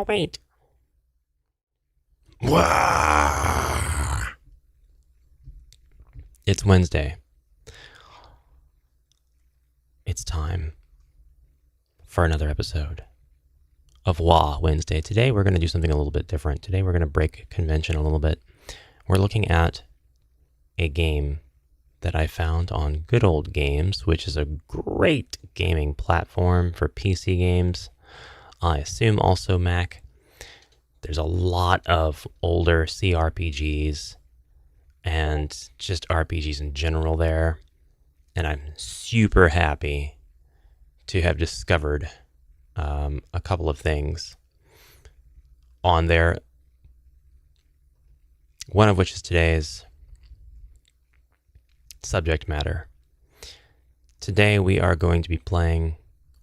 wait. Wah! It's Wednesday. It's time for another episode of Wah Wednesday. Today we're going to do something a little bit different. Today we're going to break convention a little bit. We're looking at a game that I found on Good Old Games, which is a great gaming platform for PC games. I assume also Mac. There's a lot of older CRPGs and just RPGs in general there. And I'm super happy to have discovered a couple of things on there. One of which is today's subject matter. Today we are going to be playing,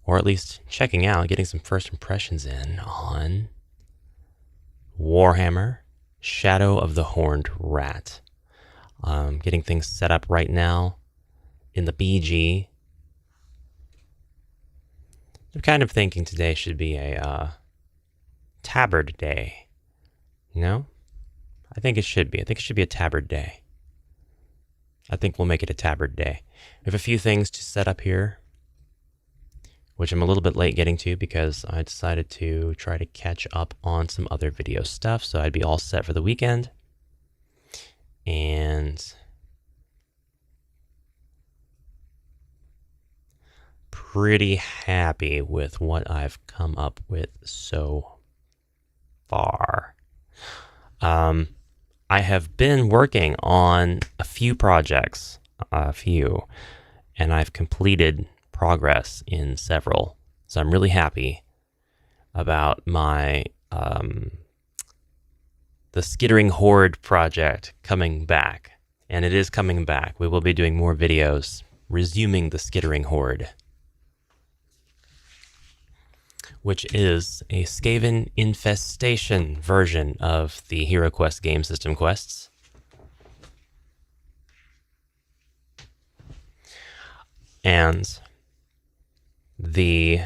or at least checking out, getting some first impressions in on Warhammer, Shadow of the Horned Rat. Getting things set up right now in the BG. I'm kind of thinking today should be a tabard day. You know? I think it should be. I think it should be a tabard day. I think we'll make it a tabard day. We have a few things to set up here, which I'm a little bit late getting to because I decided to try to catch up on some other video stuff, so I'd be all set for the weekend. And pretty happy with what I've come up with so far. I have been working on a few projects, and I've completed progress in several. So I'm really happy about my the Skittering Horde project coming back. And it is coming back. We will be doing more videos resuming the Skittering Horde, which is a Skaven infestation version of the Hero Quest game system quests. And the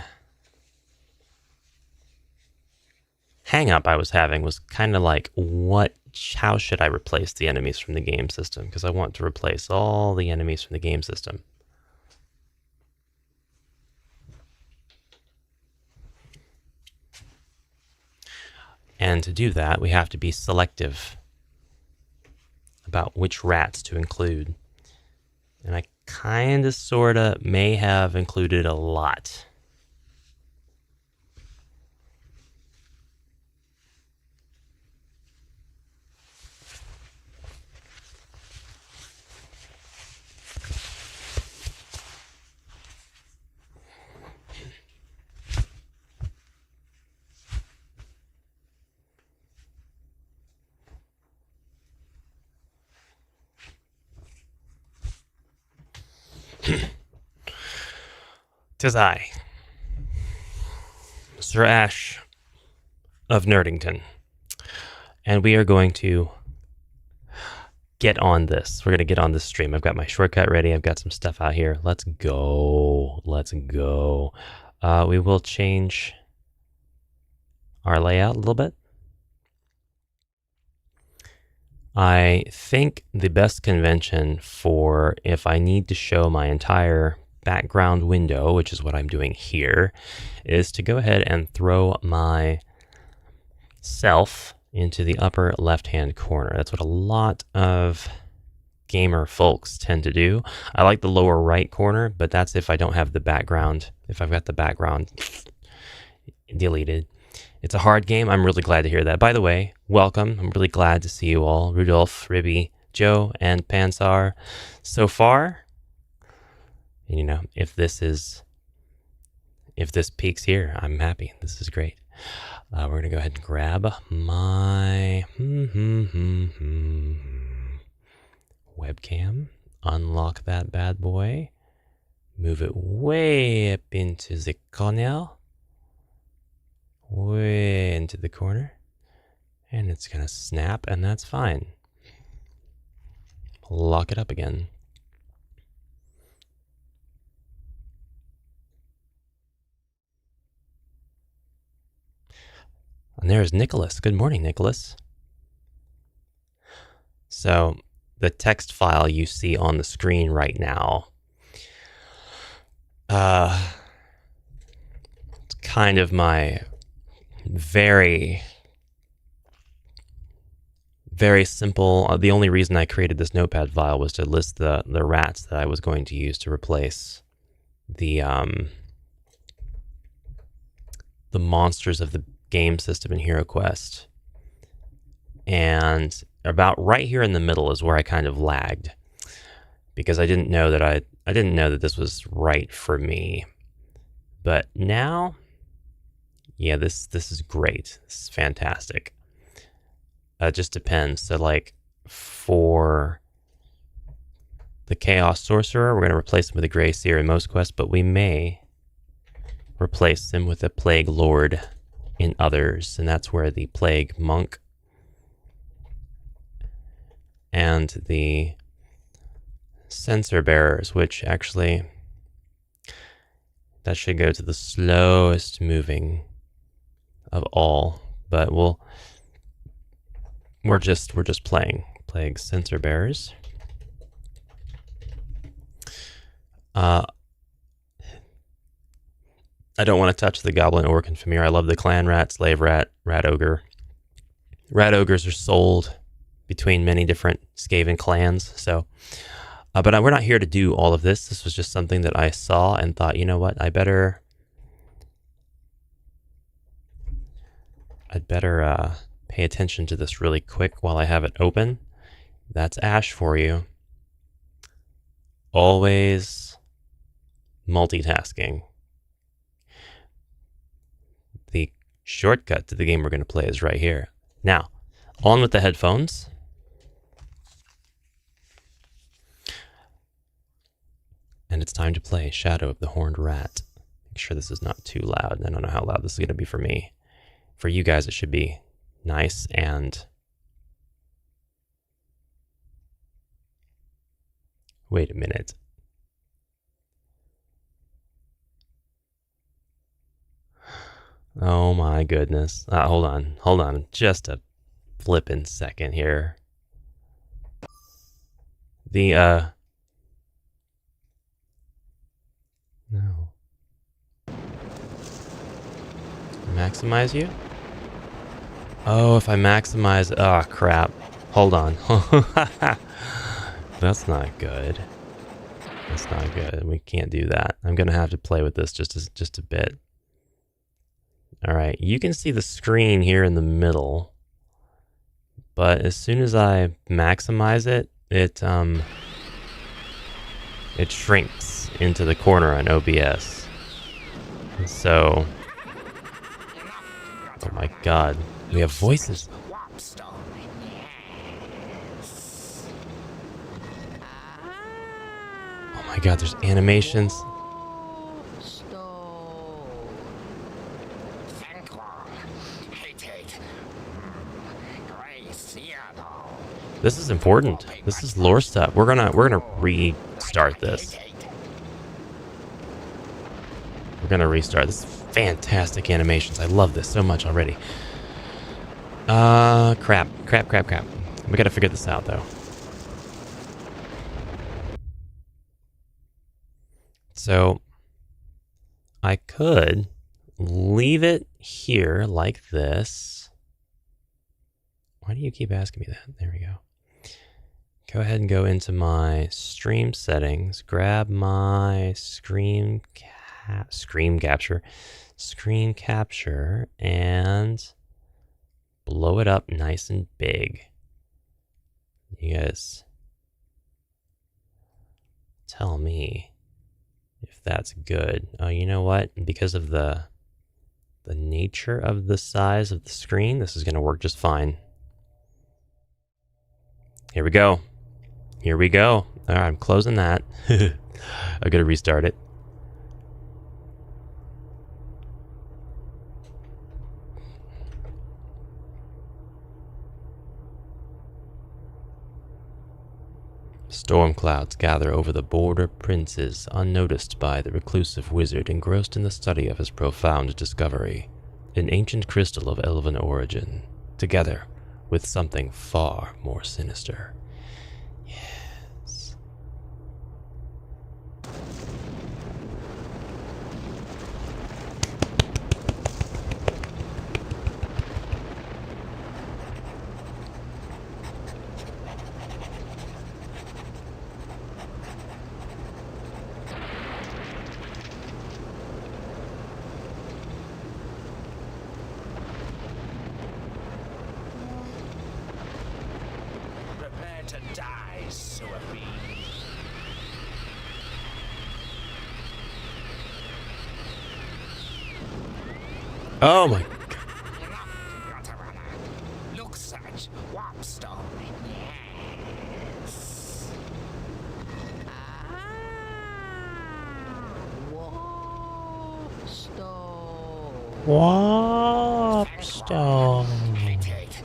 hang-up I was having was kind of like, how should I replace the enemies from the game system? Because I want to replace all the enemies from the game system. And to do that, we have to be selective about which rats to include. And I kind of, sort of, may have included a lot. Tis I, Sir Ash of Nerdington, and we are going to get on this. We're going to get on this stream. I've got my shortcut ready. I've got some stuff out here. Let's go. Let's go. We will change our layout a little bit. I think the best convention for if I need to show my entire background window, which is what I'm doing here, is to go ahead and throw my self into the upper left-hand corner. That's what a lot of gamer folks tend to do. I like the lower right corner, but that's if I don't have the background. If I've got the background deleted. It's a hard game. I'm really glad to hear that. By the way, welcome. I'm really glad to see you all. Rudolph, Ribby, Joe, and Pansar. So far, you know, if this peaks here, I'm happy. This is great. We're going to go ahead and grab my webcam, unlock that bad boy, move it way up into the corner, way into the corner, and it's going to snap, and that's fine. Lock it up again. And there's Nicholas. Good morning, Nicholas. So the text file you see on the screen right now, it's kind of my very, very simple. The only reason I created this notepad file was to list the rats that I was going to use to replace the monsters of the game system in HeroQuest. And about right here in the middle is where I kind of lagged, because I didn't know that I didn't know that this was right for me. But now, yeah, this is great. This is fantastic. It just depends. So like for the Chaos Sorcerer, we're going to replace him with a Grey Seer in most quests, but we may replace him with a Plague Lord in others, and that's where the Plague Monk and the Censer Bearers, which actually that should go to the slowest moving of all, but we're just playing Plague Censer Bearers. I don't want to touch the Goblin, Orc, and Famir. I love the Clan Rat, Slave Rat, Rat Ogre. Rat Ogres are sold between many different Skaven clans, so... but we're not here to do all of this. This was just something that I saw and thought, you know what, I'd better pay attention to this really quick while I have it open. That's Ash for you. Always multitasking. The shortcut to the game we're going to play is right here. Now, on with the headphones. And it's time to play Shadow of the Horned Rat. Make sure this is not too loud. I don't know how loud this is going to be for me. For you guys, it should be nice and... Wait a minute. Oh my goodness. Hold on. Just a flippin' second here. The, No. Maximize you? Oh, if I maximize... Oh, crap. Hold on. That's not good. That's not good. We can't do that. I'm going to have to play with this just a bit. Alright, you can see the screen here in the middle. But as soon as I maximize it, it shrinks into the corner on OBS. And so... Oh my god. We have voices. Oh my god, there's animations. This is important. This is lore stuff. We're gonna restart this. We're gonna restart. This is fantastic animations. I love this so much already. Crap. We gotta figure this out though. So I could leave it here like this. Why do you keep asking me that? There we go. Go ahead and go into my stream settings, grab my screen capture, and blow it up nice and big. You guys tell me if that's good. Oh, you know what? Because of the nature of the size of the screen, this is going to work just fine. Here we go. All right, I'm closing that. I'm going to restart it. Storm clouds gather over the border princes, unnoticed by the reclusive wizard engrossed in the study of his profound discovery. an ancient crystal of elven origin, together with something far more sinister. Yes. Prepare to die, sewer fiend. Oh my. Look, such warpstone. Yes. Warpstone. Warpstone. Hate it.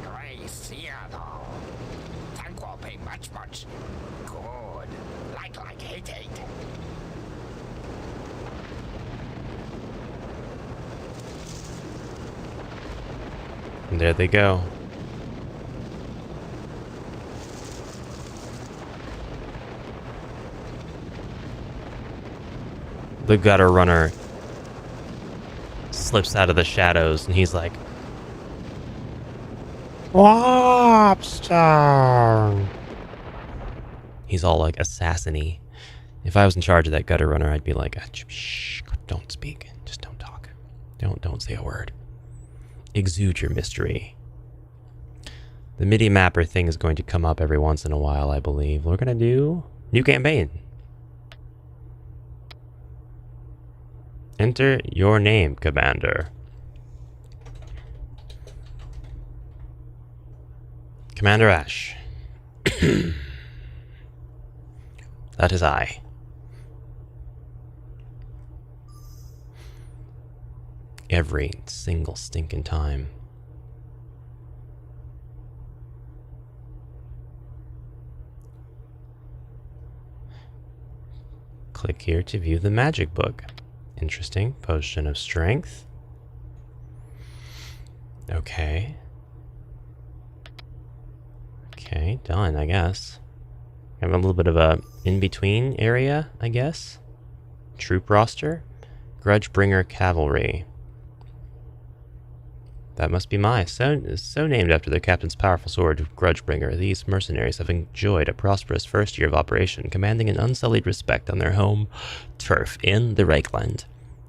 Grace here, though. Tank warping much good. Like hate it. And there they go. The gutter runner slips out of the shadows and he's like, Warpstone. He's all like assassin-y. If I was in charge of that gutter runner, I'd be like, shh, don't speak. Just don't talk. Don't say a word. Exude your mystery. The MIDI mapper thing is going to come up every once in a while, I believe. We're going to do new campaign. Enter your name, Commander. Commander Ash. That is I. Every single stinking time. Click here to view the magic book. Interesting. Potion of strength. Okay. Okay, done, I guess. Have a little bit of a in-between area, I guess. Troop roster. Grudgebringer Cavalry. That must be so named after their captain's powerful sword, Grudgebringer. These mercenaries have enjoyed a prosperous first year of operation, commanding an unsullied respect on their home turf in the Reichland.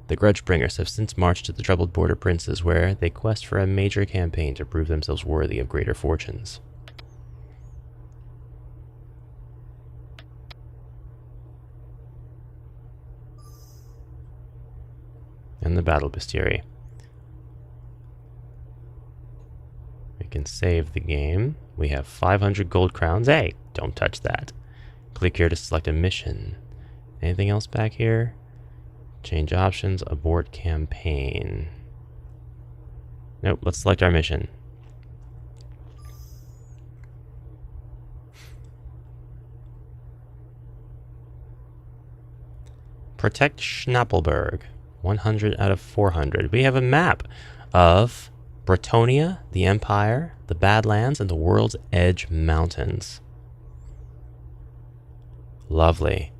The Grudgebringers have since marched to the troubled border princes, where they quest for a major campaign to prove themselves worthy of greater fortunes. And the battle bestiary. We can save the game. We have 500 gold crowns. Hey, don't touch that. Click here to select a mission. Anything else back here? Change options, abort campaign. Nope, let's select our mission. Protect Schnappelberg. 100 out of 400. We have a map of Bretonia, the Empire, the Badlands, and the World's Edge Mountains. Lovely.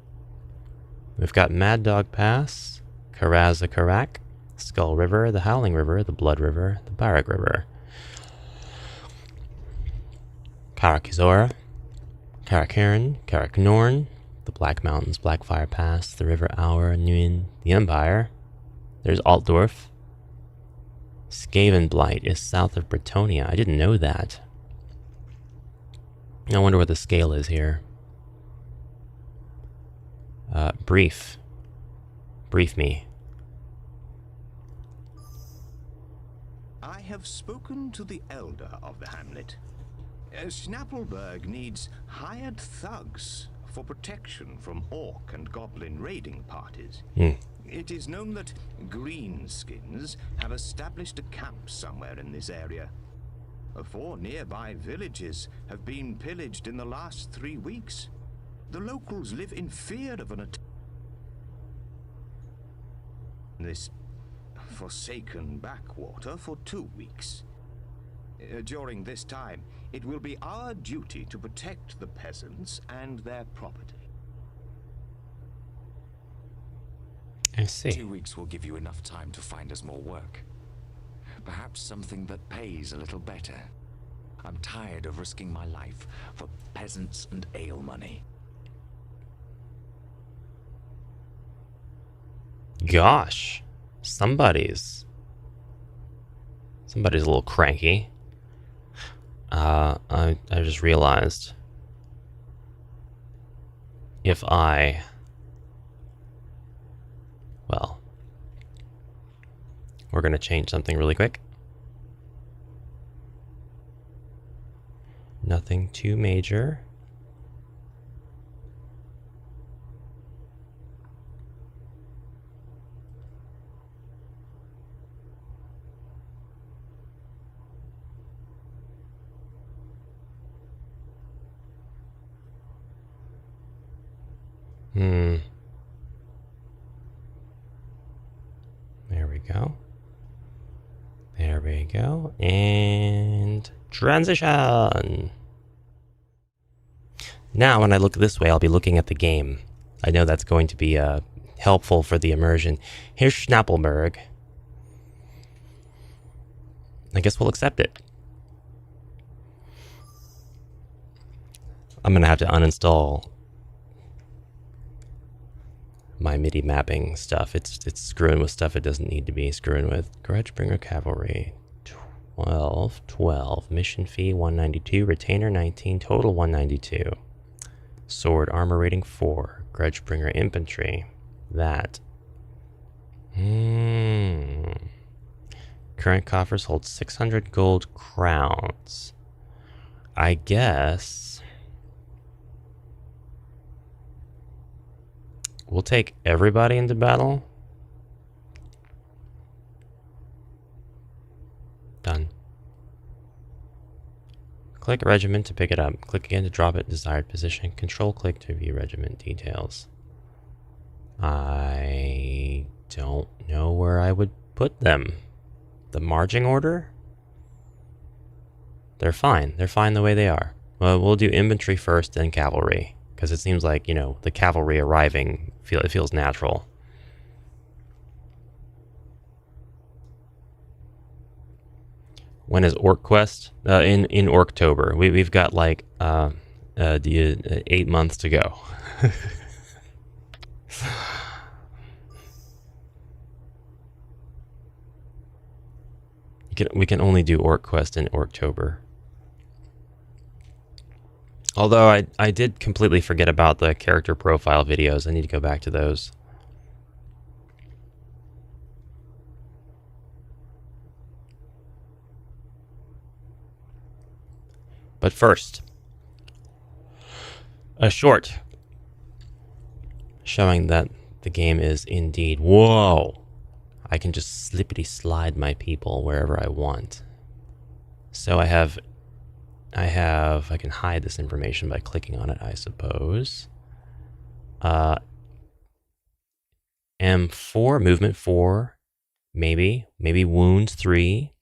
We've got Mad Dog Pass, Karazakarak, Skull River, the Howling River, the Blood River, the Barak River, Karakizora, Karakiran, Karaknorn, the Black Mountains, Blackfire Pass, the River Aur, Nguyen, the Empire. There's Altdorf. Skavenblight is south of Bretonia. I didn't know that. I wonder what the scale is here. Brief. Brief me. I have spoken to the elder of the hamlet. Schnappelberg needs hired thugs for protection from orc and goblin raiding parties. It is known that greenskins have established a camp somewhere in this area. 4 nearby villages have been pillaged in the last 3 weeks. The locals live in fear of an attack. This forsaken backwater for 2 weeks. During this time, it will be our duty to protect the peasants and their property. I see. 2 weeks will give you enough time to find us more work. Perhaps something that pays a little better. I'm tired of risking my life for peasants and ale money. Gosh, somebody's a little cranky. I just realized if well, we're gonna change something really quick. Nothing too major. There we go. There we go. And transition. Now, when I look this way, I'll be looking at the game. I know that's going to be helpful for the immersion. Here's Schnappelberg. I guess we'll accept it. I'm going to have to uninstall my MIDI mapping stuff. It's screwing with stuff it doesn't need to be screwing with. Grudgebringer Cavalry, 12. Mission fee, 192. Retainer, 19. Total, 192. Sword armor rating, 4. Grudgebringer Infantry, that. Current coffers hold 600 gold crowns. I guess we'll take everybody into battle. Done. Click regiment to pick it up. Click again to drop it in desired position. Control click to view regiment details. I don't know where I would put them. The marching order? They're fine. They're fine the way they are. Well, we'll do infantry first, then cavalry. Because it seems like, you know, the cavalry arriving, it feels natural. When is Orc Quest? In Orktober. We've got like 8 months to go. We can only do Orc Quest in Orktober. Although I did completely forget about the character profile videos. I need to go back to those. But first, a short showing that the game is indeed... Whoa! I can just slippity slide my people wherever I want. So I can hide this information by clicking on it, I suppose. M4, movement 4, maybe wounds 3,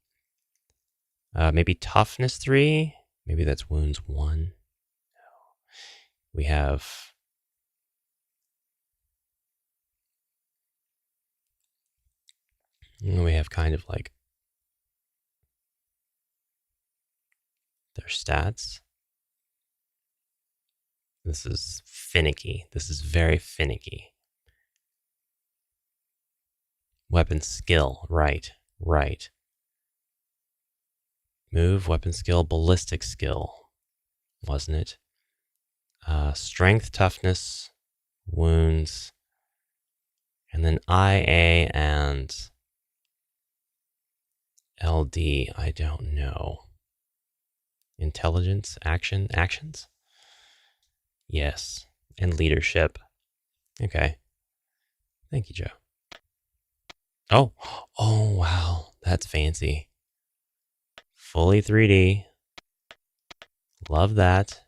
maybe toughness 3, maybe that's wounds 1. No. We have kind of like their stats. This is finicky. This is very finicky. Weapon skill, right. Move, weapon skill, ballistic skill, wasn't it? Strength, toughness, wounds, and then IA and LD, I don't know. Intelligence, actions? Yes. And leadership. Okay. Thank you, Joe. Oh, wow. That's fancy. Fully 3D. Love that.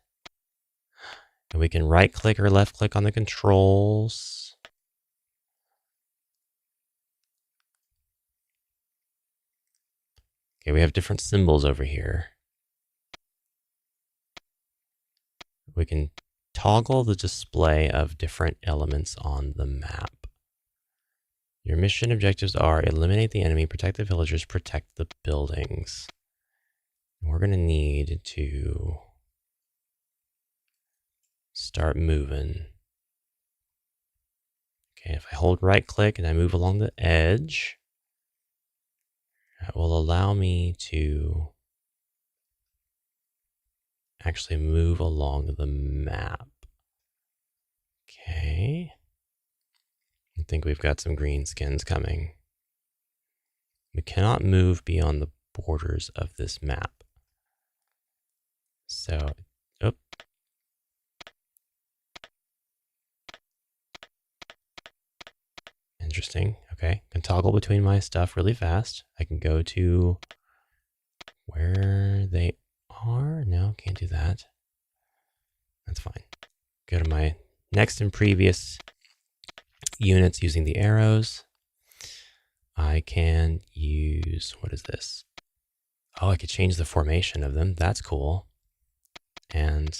And we can right click or left click on the controls. Okay, we have different symbols over here. We can toggle the display of different elements on the map. Your mission objectives are eliminate the enemy, protect the villagers, protect the buildings. We're going to need to start moving. Okay, if I hold right click and I move along the edge, that will allow me to actually move along the map. Okay. I think we've got some green skins coming. We cannot move beyond the borders of this map. So, oh. Interesting. Okay. Can toggle between my stuff really fast. I can go to where they are. No, can't do that. That's fine. Go to my next and previous units using the arrows. I can use, what is this? Oh, I could change the formation of them. That's cool. And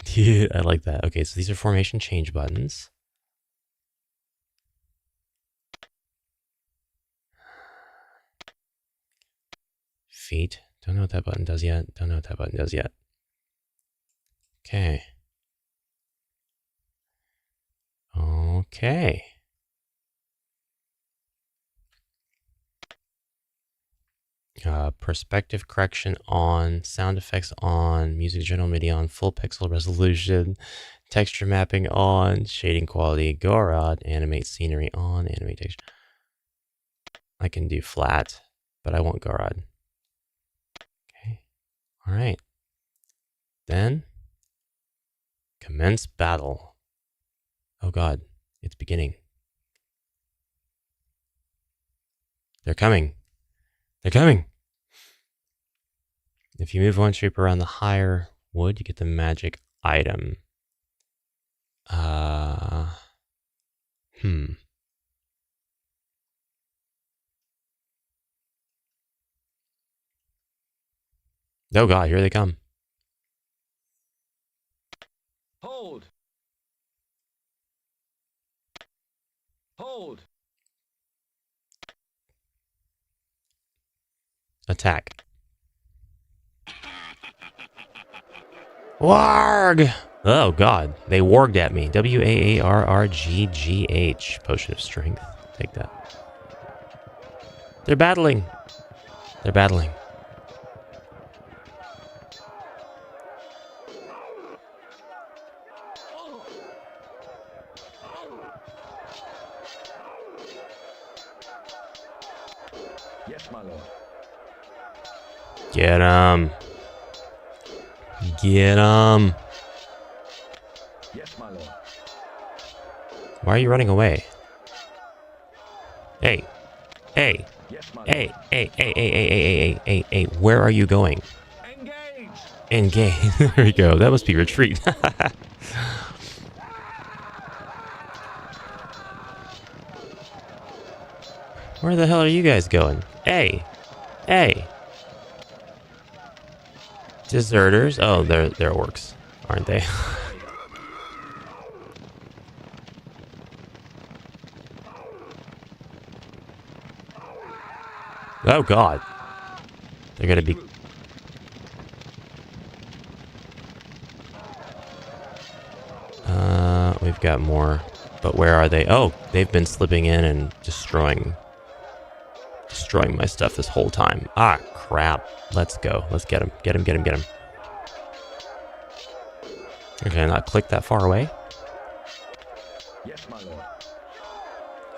yeah, I like that. Okay, so these are formation change buttons. Feet. Don't know what that button does yet. Don't know what that button does yet. Okay. Okay. Perspective correction on, sound effects on, music general MIDI on, full pixel resolution, texture mapping on, shading quality, Gorod, animate scenery on, animate texture. I can do flat, but I want Gorod. Okay. All right. Then commence battle. Oh God, it's beginning. They're coming. They're coming. If you move one troop around the higher wood, you get the magic item. Oh God, here they come. Hold! Hold! Attack. Warg! Oh God, they warged at me. W-A-A-R-R-G-G-H. Potion of strength. Take that. They're battling. They're battling. Yes, my lord. Get him. Get him. Yes, my lord. Why are you running away? Hey. Hey. Yes, my lord. Hey. Hey. Hey. Hey. Hey. Hey. Hey. Hey. Hey. Where are you going? Engage! Engage. There we go. That must be retreat. Where the hell are you guys going? Hey. Hey. Deserters. Oh, they're orcs, aren't they? Oh God. They're gonna be... we've got more. But where are they? Oh, they've been slipping in and destroying my stuff this whole time. Ah, crap. Let's go. Let's get him. Get him, get him, get him. Okay, not click that far away. Yes, my lord.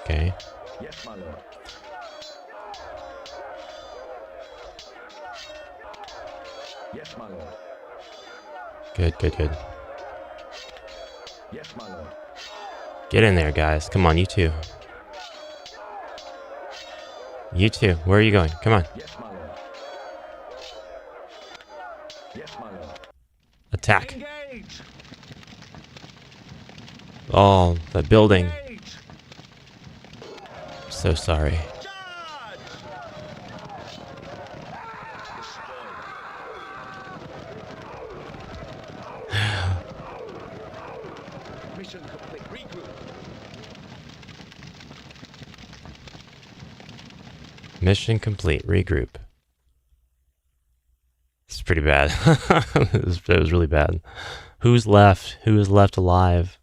Okay. Yes, my lord. Yes, my lord. Good, good, good. Yes, my lord. Get in there, guys. Come on, you two. You two. Where are you going? Come on. Yes, my lord. Yes, my lord. Attack. Engage! Oh, the building. Engage! So sorry. Mission complete. Regroup. Mission complete. Regroup. It's pretty bad. It was really bad. Who's left? Who is left alive?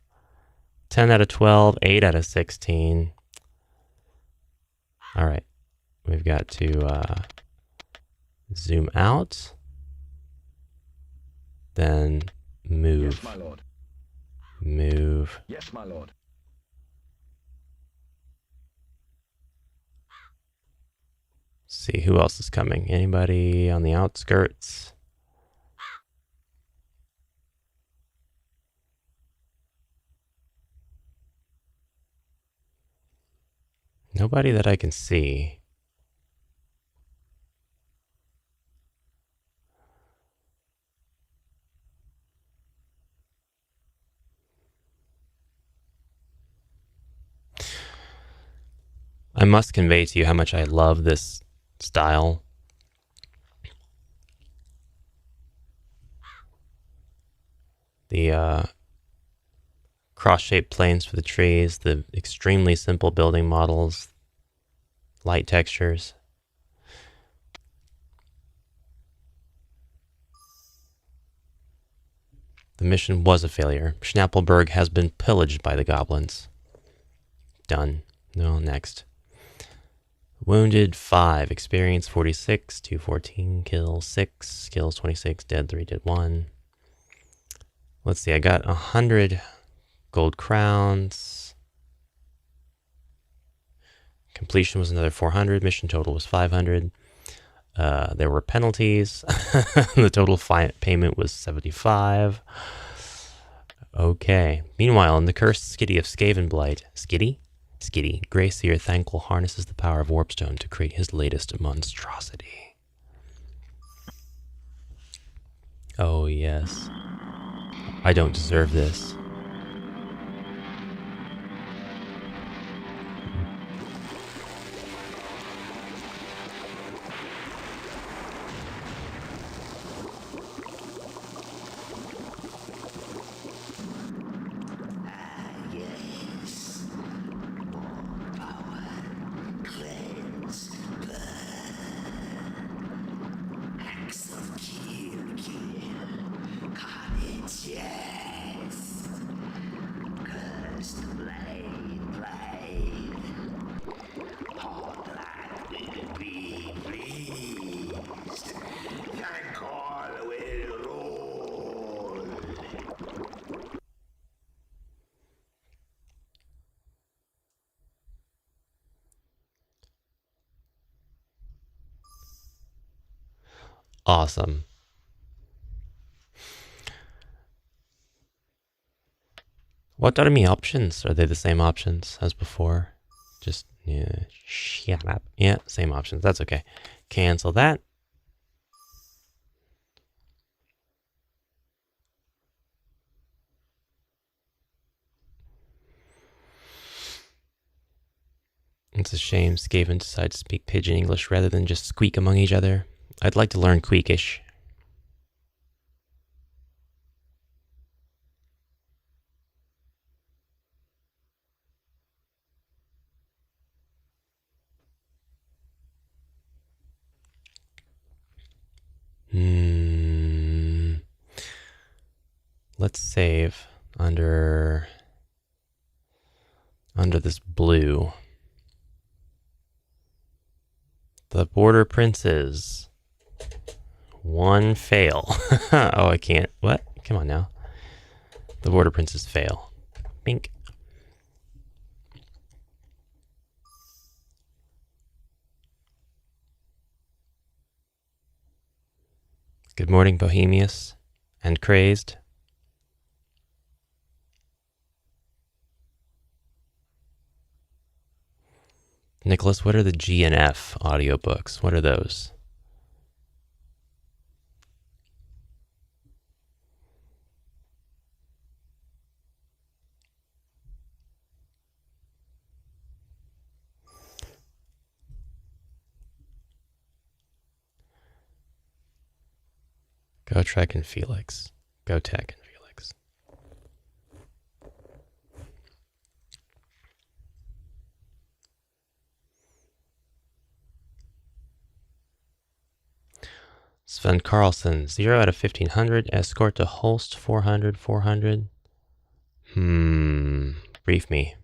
10 out of 12, 8 out of 16. All right. We've got to zoom out. Then move. Yes, my lord. Move. Yes, my lord. See who else is coming. Anybody on the outskirts? Nobody that I can see. I must convey to you how much I love this style. The cross-shaped planes for the trees, the extremely simple building models, light textures. The mission was a failure. Schnappelberg has been pillaged by the goblins. Done. No, next. Wounded 5, experience 46, 214, kills 6, kills 26, dead 3, dead 1. Let's see, I got 100 gold crowns. Completion was another 400, mission total was 500. There were penalties. The total payment was 75. Okay. Meanwhile, in the cursed Skiddy of Skavenblight, Skiddy, Grayseer Thankful harnesses the power of Warpstone to create his latest monstrosity. Oh, yes. I don't deserve this. Awesome. What are my options? Are they the same options as before? Just, yeah, shut up. Yeah, same options. That's okay. Cancel that. It's a shame Skaven decided to speak Pidgin English rather than just squeak among each other. I'd like to learn Queekish. Let's save under this blue. The Border Princes. One fail. Oh, I can't. What? Come on now. The Border Princes fail. Bink. Good morning, Bohemius and Crazed. Nicholas, what are the G and F audiobooks? What are those? Go Trek and Felix. Go Tech and Felix. Sven Carlson, 0 out of 1500. Escort to Holst, 400, 400. Brief me.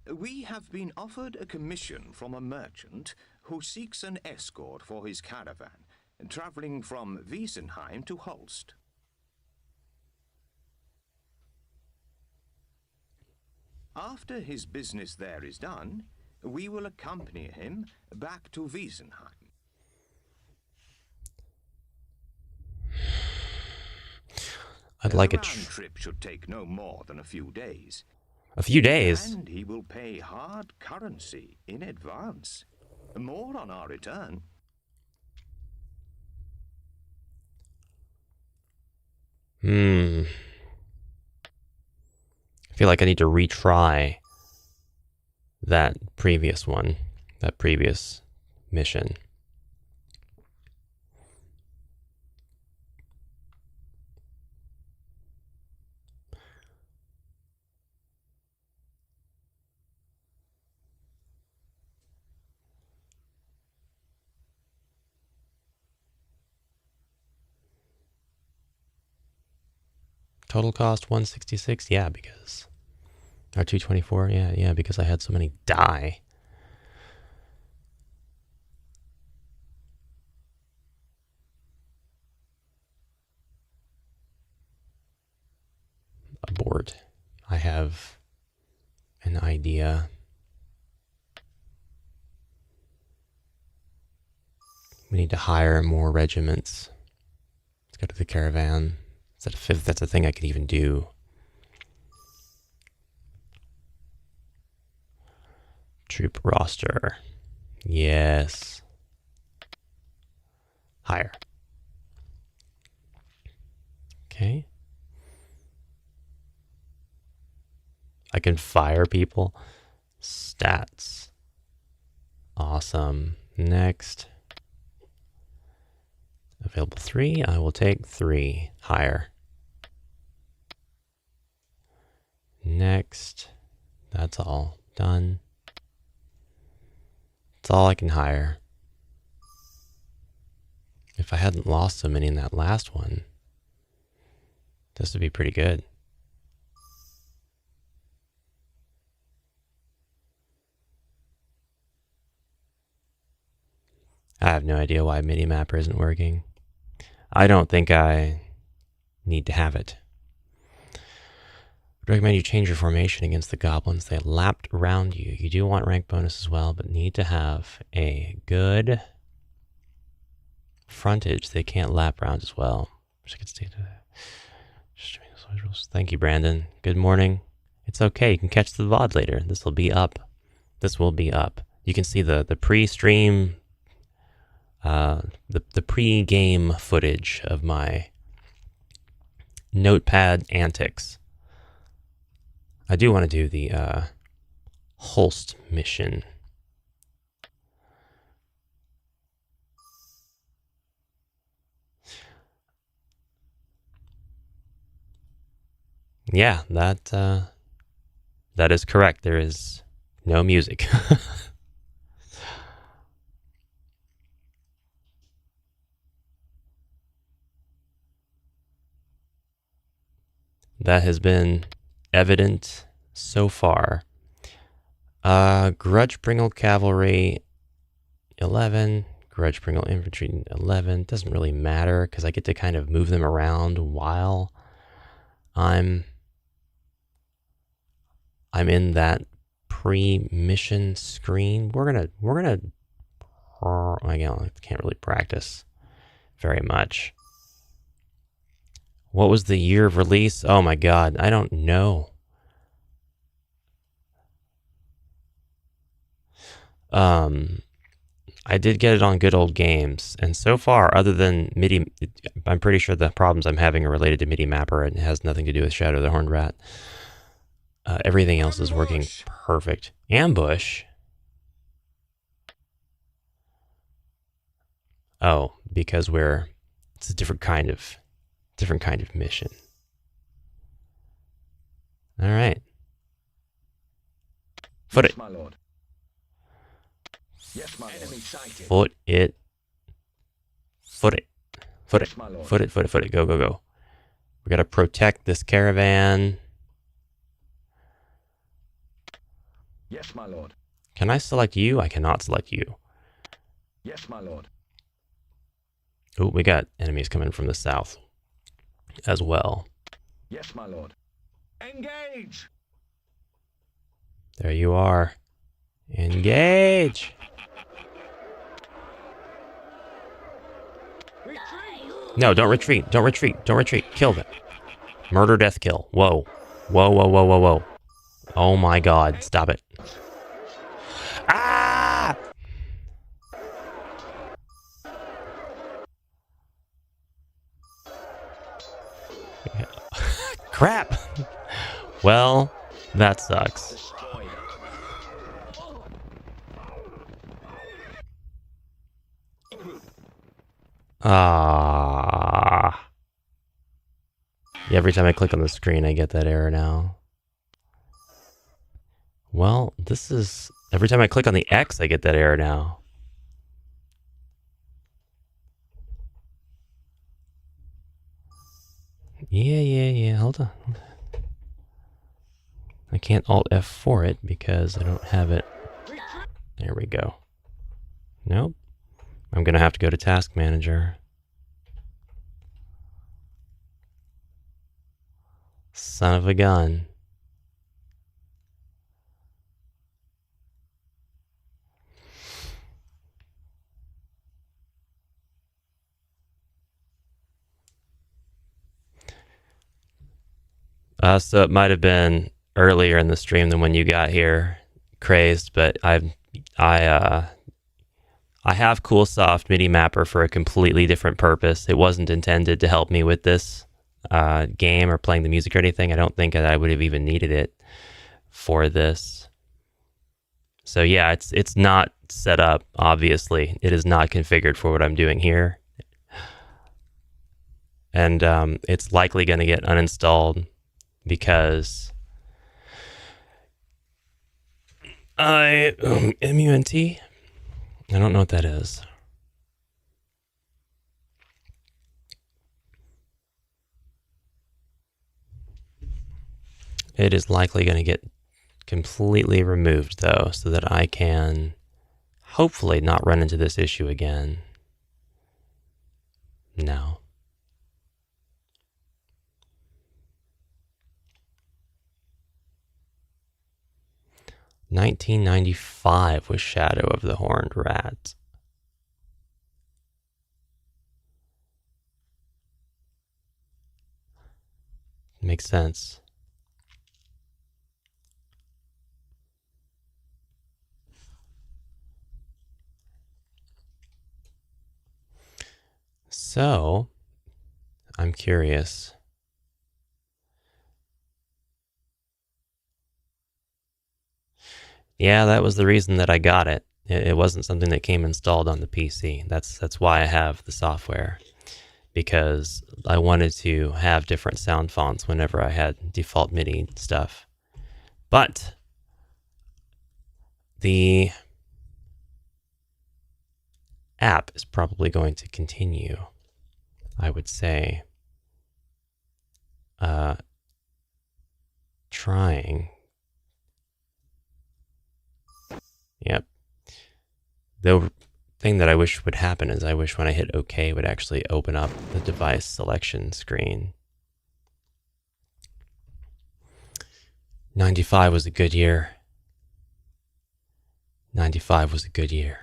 We have been offered a commission from a merchant who seeks an escort for his caravan, traveling from Wiesenheim to Holst. After his business there is done, we will accompany him back to Wiesenheim. I'd like a round trip should take no more than a few days. A few days? And he will pay hard currency in advance. More on our return. I feel like I need to retry that previous one, that previous mission. Total cost 166. Yeah, because or 224. Yeah, because I had so many die. Abort. I have an idea. We need to hire more regiments. Let's go to the caravan. Is that a fifth? That's a thing I could even do. Troop roster. Yes. Hire. Okay. I can fire people. Stats. Awesome. Next. Available 3. I will take 3. Hire. Next. That's all done. That's all I can hire. If I hadn't lost so many in that last one, this would be pretty good. I have no idea why Minimapper isn't working. I don't think I need to have it. I'd recommend you change your formation against the goblins. They lapped around you. You do want rank bonus as well, but need to have a good frontage. They can't lap around as well. Thank you, Brandon. Good morning. It's okay. You can catch the VOD later. This will be up. This will be up. You can see the pre-stream, the pre-game footage of my notepad antics. I do want to do the Holst mission. Yeah, that is correct. There is no music. That has been evident so far. Grudgebringle Cavalry 11, Grudgebringle Infantry 11. Doesn't really matter because I get to kind of move them around while I'm in that pre-mission screen. I can't really practice very much. What was the year of release? Oh my god, I don't know. I did get it on Good Old Games, and so far, other than MIDI, I'm pretty sure the problems I'm having are related to MIDI Mapper and it has nothing to do with Shadow the Horned Rat. Everything else is working perfect. Ambush? Oh, because it's a different kind of mission. All right. Foot it. My lord. Yes, my enemy sighted. Foot it. Foot it. Foot it. Yes, my lord. Foot it. Foot it. Foot it. Go, go, go. We gotta protect this caravan. Yes, my lord. Can I select you? I cannot select you. Yes, my lord. Oh, we got enemies coming from the south as well. Yes, my lord. Engage! There you are. Engage! No, don't retreat. Don't retreat. Don't retreat. Kill them. Murder, death, kill. Whoa. Whoa, whoa, whoa, whoa, whoa. Oh my god. Stop it. Ah! Crap! Well, that sucks. Ah. Yeah, every time I click on the screen, I get that error now. Well, this is... Every time I click on the X, I get that error now. Yeah. Hold on. I can't Alt F4 it because I don't have it. There we go. Nope. I'm going to have to go to Task Manager. Son of a gun. So it might have been earlier in the stream than when you got here, Crazed, but I have CoolSoft MIDI Mapper for a completely different purpose. It wasn't intended to help me with this game or playing the music or anything. I don't think that I would have even needed it for this. So yeah, it's not set up, obviously. It is not configured for what I'm doing here. And it's likely going to get uninstalled because MUNT? I don't know what that is. It is likely going to get completely removed, though, so that I can hopefully not run into this issue again. No. $1995 was Shadow of the Horned Rat. Makes sense. So, I'm curious. Yeah, that was the reason that I got it. It wasn't something that came installed on the PC. That's why I have the software, because I wanted to have different sound fonts whenever I had default MIDI stuff. But the app is probably going to continue, I would say, trying. Yep. The thing that I wish would happen is I wish when I hit OK, it would actually open up the device selection screen. 95 was a good year. 95 was a good year.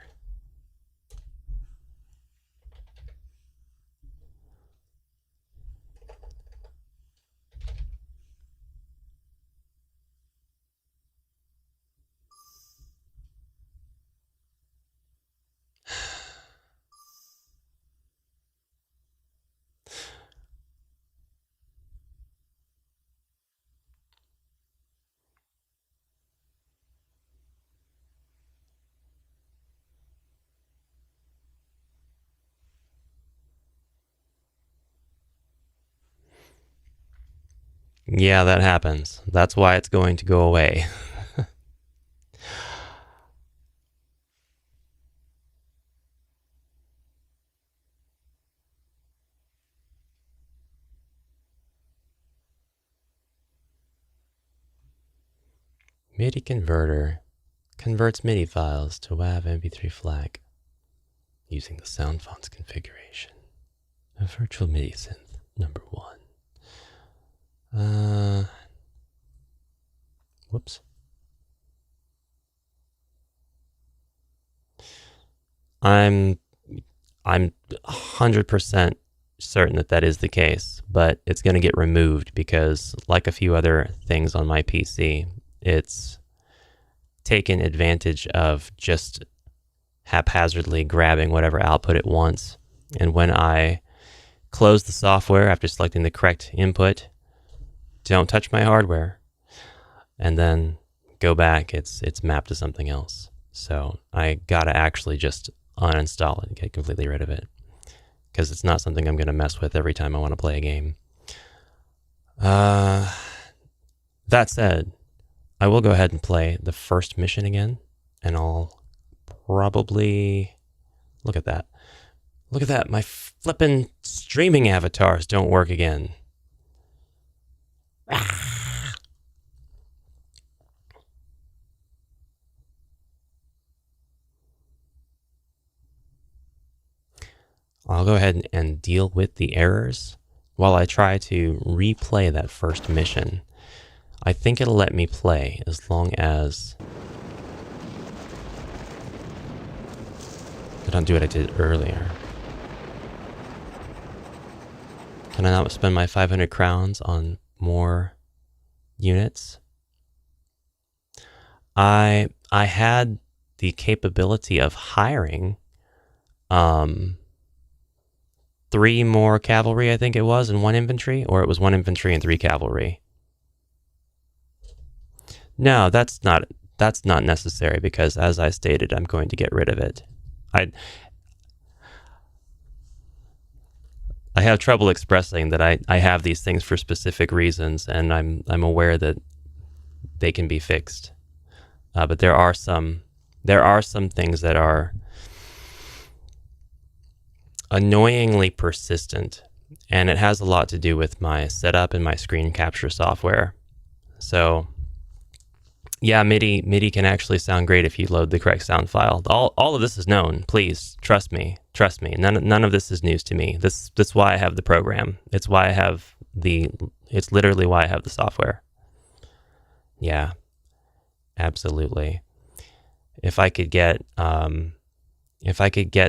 Yeah, that happens. That's why it's going to go away. MIDI converter converts MIDI files to WAV MP3 FLAC using the sound fonts configuration. A virtual MIDI synth, number 1. Whoops. I'm 100% certain that that is the case, but it's going to get removed because, like a few other things on my PC, it's taken advantage of just haphazardly grabbing whatever output it wants. And when I close the software after selecting the correct input, don't touch my hardware, and then go back, it's mapped to something else. So I gotta actually just uninstall it and get completely rid of it, because it's not something I'm gonna mess with every time I want to play a game. That said, I will go ahead and play the first mission again, and I'll probably... Look at that. Look at that. My flippin' streaming avatars don't work again. I'll go ahead and deal with the errors while I try to replay that first mission. I think it'll let me play as long as I don't do what I did earlier. Can I not spend my 500 crowns on more units? I had the capability of hiring 3 more cavalry, I think it was, and 1 infantry, or it was 1 infantry and 3 cavalry. No, that's not necessary, because as I stated, I'm going to get rid of it. I have trouble expressing that I have these things for specific reasons, and I'm aware that they can be fixed. But there are some things that are annoyingly persistent, and it has a lot to do with my setup and my screen capture software. So yeah, MIDI can actually sound great if you load the correct sound file. All of this is known. Please trust me. None of this is news to me. That's why I have the program. It's literally why I have the software. Yeah, absolutely. If I could get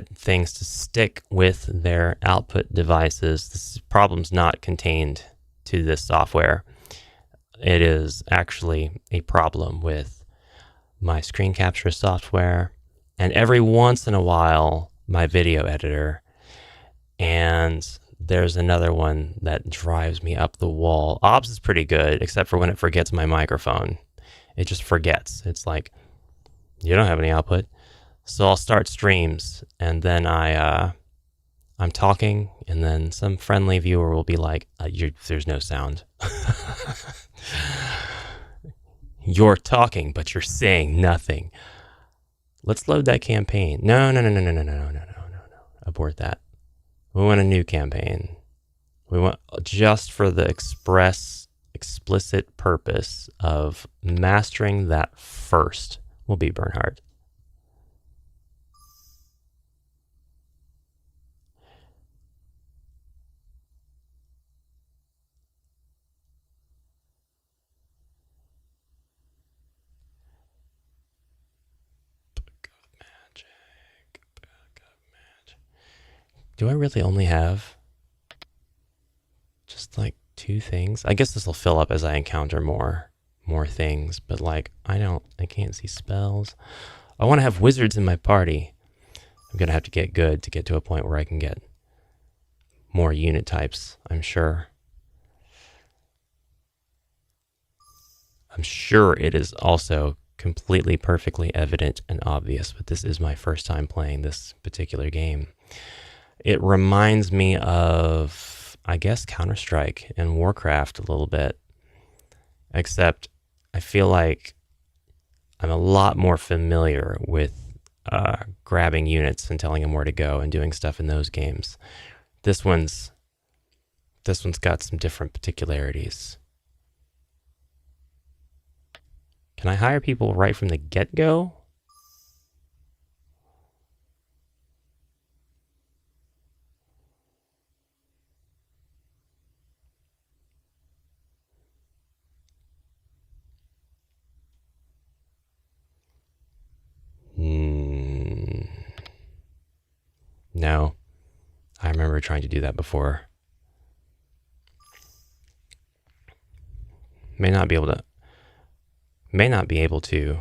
things to stick with their output devices, this problem's not contained to this software. It is actually a problem with my screen capture software, and every once in a while, my video editor. And there's another one that drives me up the wall. OBS is pretty good, except for when it forgets my microphone. It just forgets. It's like, you don't have any output. So I'll start streams, and then I'm talking, and then some friendly viewer will be like, there's no sound. You're talking, but you're saying nothing. Let's load that campaign. No. Abort that. We want a new campaign. We want, just for the explicit purpose of mastering that first, will be Bernhard. Do I really only have just like 2 things? I guess this will fill up as I encounter more things, but like I can't see spells. I want to have wizards in my party. I'm gonna have to get good to get to a point where I can get more unit types, I'm sure. I'm sure it is also completely perfectly evident and obvious, but this is my first time playing this particular game. It reminds me of, I guess, Counter-Strike and Warcraft a little bit. except I feel like I'm a lot more familiar with grabbing units and telling them where to go and doing stuff in those games. This one's got some different particularities. Can I hire people right from the get-go? No. I remember trying to do that before. May not be able to.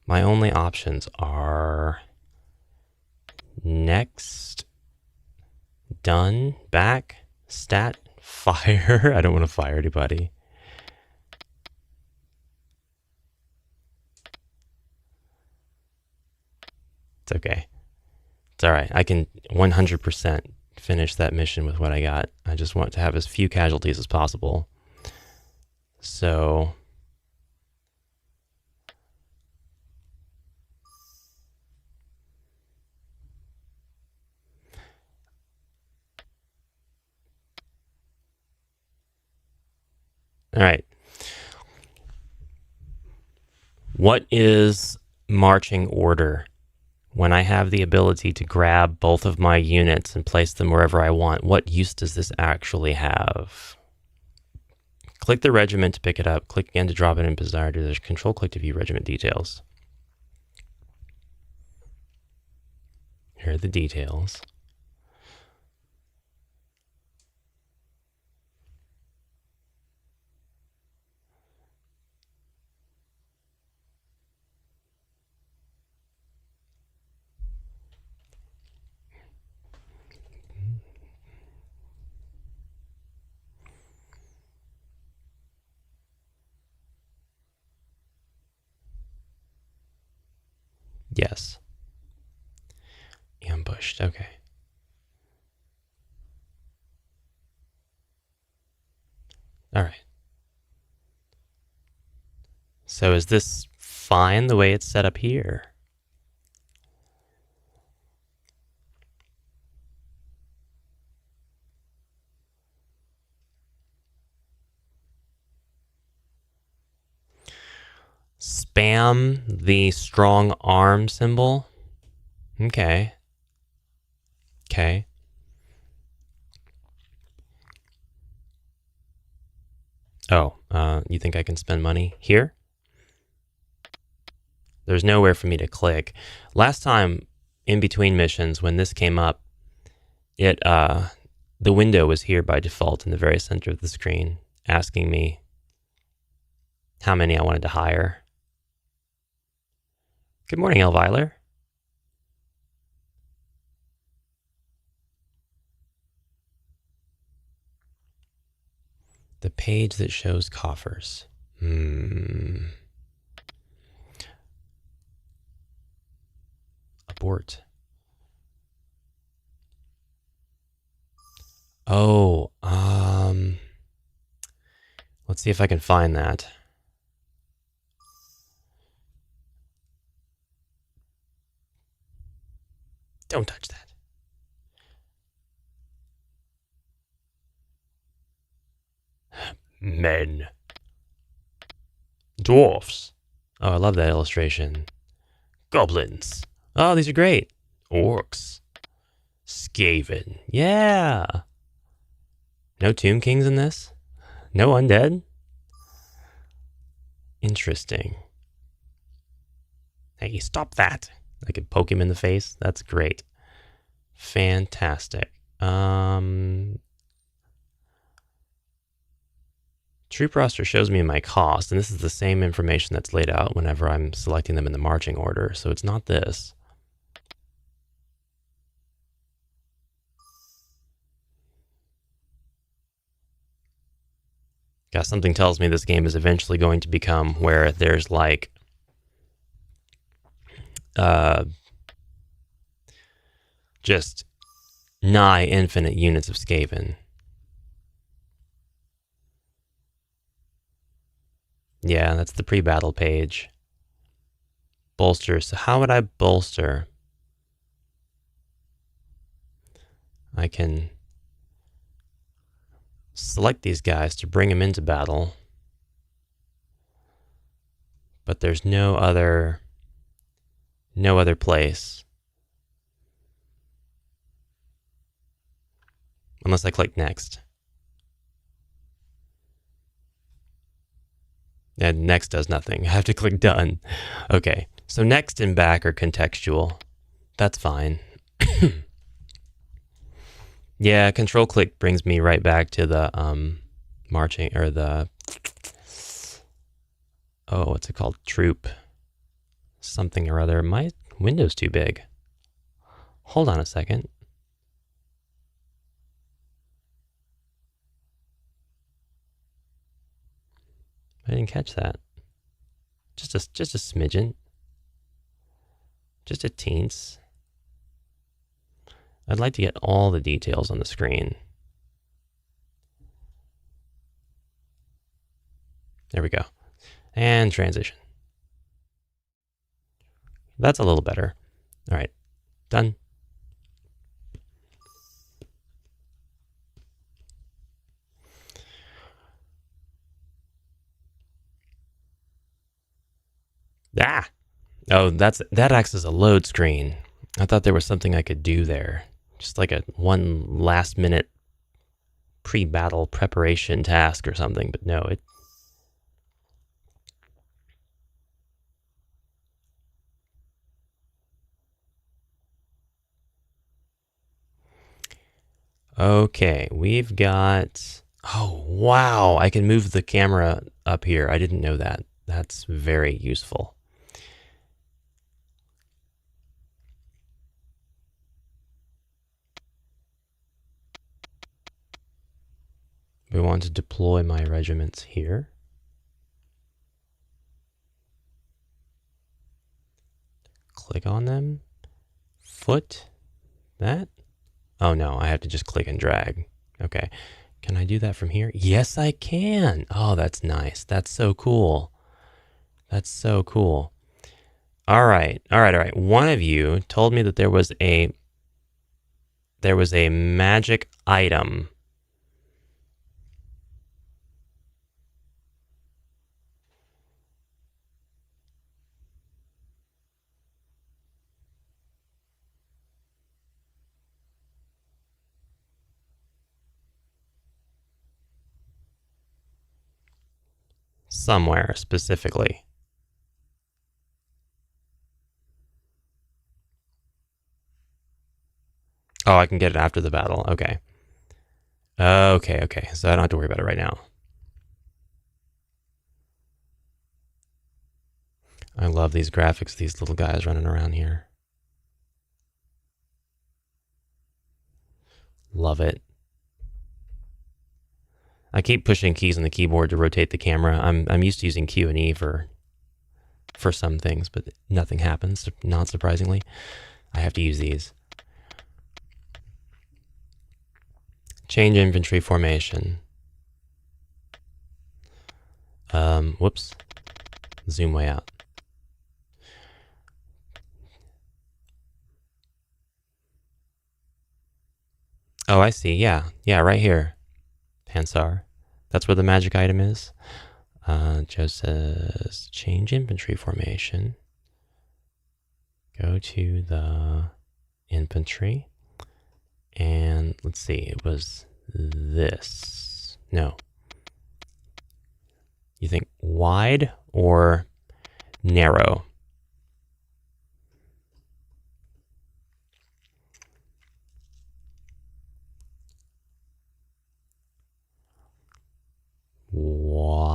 My only options are next, done, back, stat, fire. I don't want to fire anybody. It's okay. It's all right. I can 100% finish that mission with what I got. I just want to have as few casualties as possible. So all right. What is marching order? When I have the ability to grab both of my units and place them wherever I want, what use does this actually have? Click the regiment to pick it up. Click again to drop it in desired. There's control click to view regiment details. Here are the details. Yes. Ambushed. Okay. All right. So is this fine the way it's set up here? Spam the strong arm symbol. Okay. Okay. Oh, you think I can spend money here? There's nowhere for me to click. Last time, in between missions, when this came up, the window was here by default in the very center of the screen, asking me how many I wanted to hire. Good morning, Elviler. The page that shows coffers. Abort. Oh, let's see if I can find that. Don't touch that. Men. Dwarfs. Oh, I love that illustration. Goblins. Oh, these are great. Orcs. Skaven. Yeah. No Tomb Kings in this? No undead? Interesting. Hey, stop that. I could poke him in the face. That's great. Fantastic. Troop roster shows me my cost, and this is the same information that's laid out whenever I'm selecting them in the marching order, so it's not this. Guess something tells me this game is eventually going to become where there's like just nigh infinite units of Skaven. Yeah, that's the pre-battle page. Bolster. So how would I bolster? I can select these guys to bring them into battle, but there's no other place unless I click next. And next does nothing. I have to click done. Okay, so next and back are contextual. That's fine. Yeah, control click brings me right back to the marching, or the, oh, what's it called? Troop. Something or other. My window's too big. Hold on a second. I didn't catch that. Just a smidgen. Just a teens. I'd like to get all the details on the screen. There we go. And transition. That's a little better. All right, done. Ah! Oh, that acts as a load screen. I thought there was something I could do there. Just like a one last minute pre-battle preparation task or something, but no, it... Okay, we've got... Oh, wow, I can move the camera up here. I didn't know that. That's very useful. We want to deploy my regiments here. Click on them. Foot. That. Oh no, I have to just click and drag. Okay. Can I do that from here? Yes, I can. Oh, that's nice. That's so cool. That's so cool. All right. One of you told me that there was a magic item. Somewhere specifically. Oh, I can get it after the battle. Okay. Okay. So I don't have to worry about it right now. I love these graphics, these little guys running around here. Love it. I keep pushing keys on the keyboard to rotate the camera. I'm used to using Q and E for some things, but nothing happens, not surprisingly. I have to use these. Change infantry formation. Whoops. Zoom way out. Oh, I see. Yeah, right here. Pansar. That's where the magic item is. Joe says change infantry formation. Go to the infantry. And let's see, it was this. No. You think wide or narrow? Wide.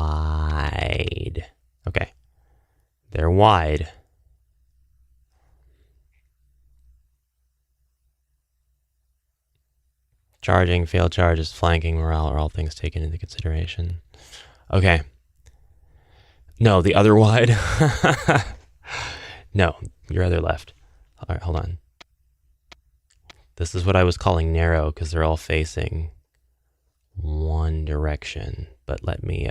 Okay. They're wide. Charging, failed charges, flanking, morale are all things taken into consideration. Okay. No, the other wide. No, your other left. All right, hold on. This is what I was calling narrow because they're all facing one direction. But let me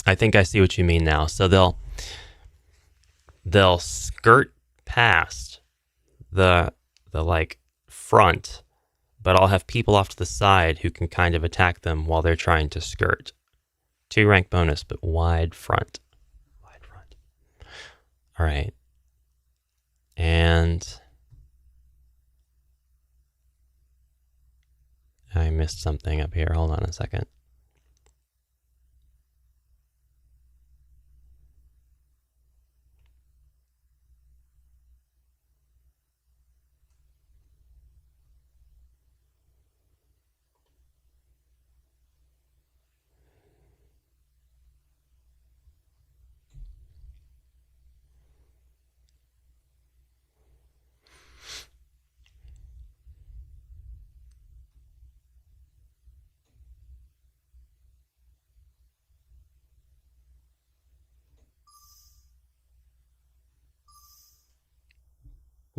I think I see what you mean now. So they'll skirt past the like front, but I'll have people off to the side who can kind of attack them while they're trying to skirt. 2 rank bonus, but wide front. Wide front. All right. And I missed something up here. Hold on a second.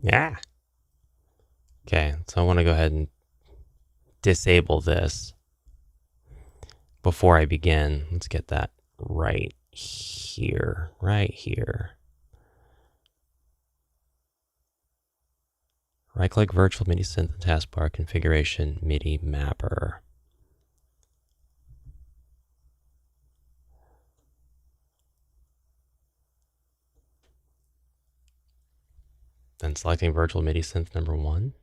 Yeah. Okay, so I want to go ahead and disable this before I begin. Let's get that right here. Right here. Right-click Virtual MIDI Synth and Taskbar Configuration MIDI Mapper. Then selecting Virtual MIDI Synth number 1.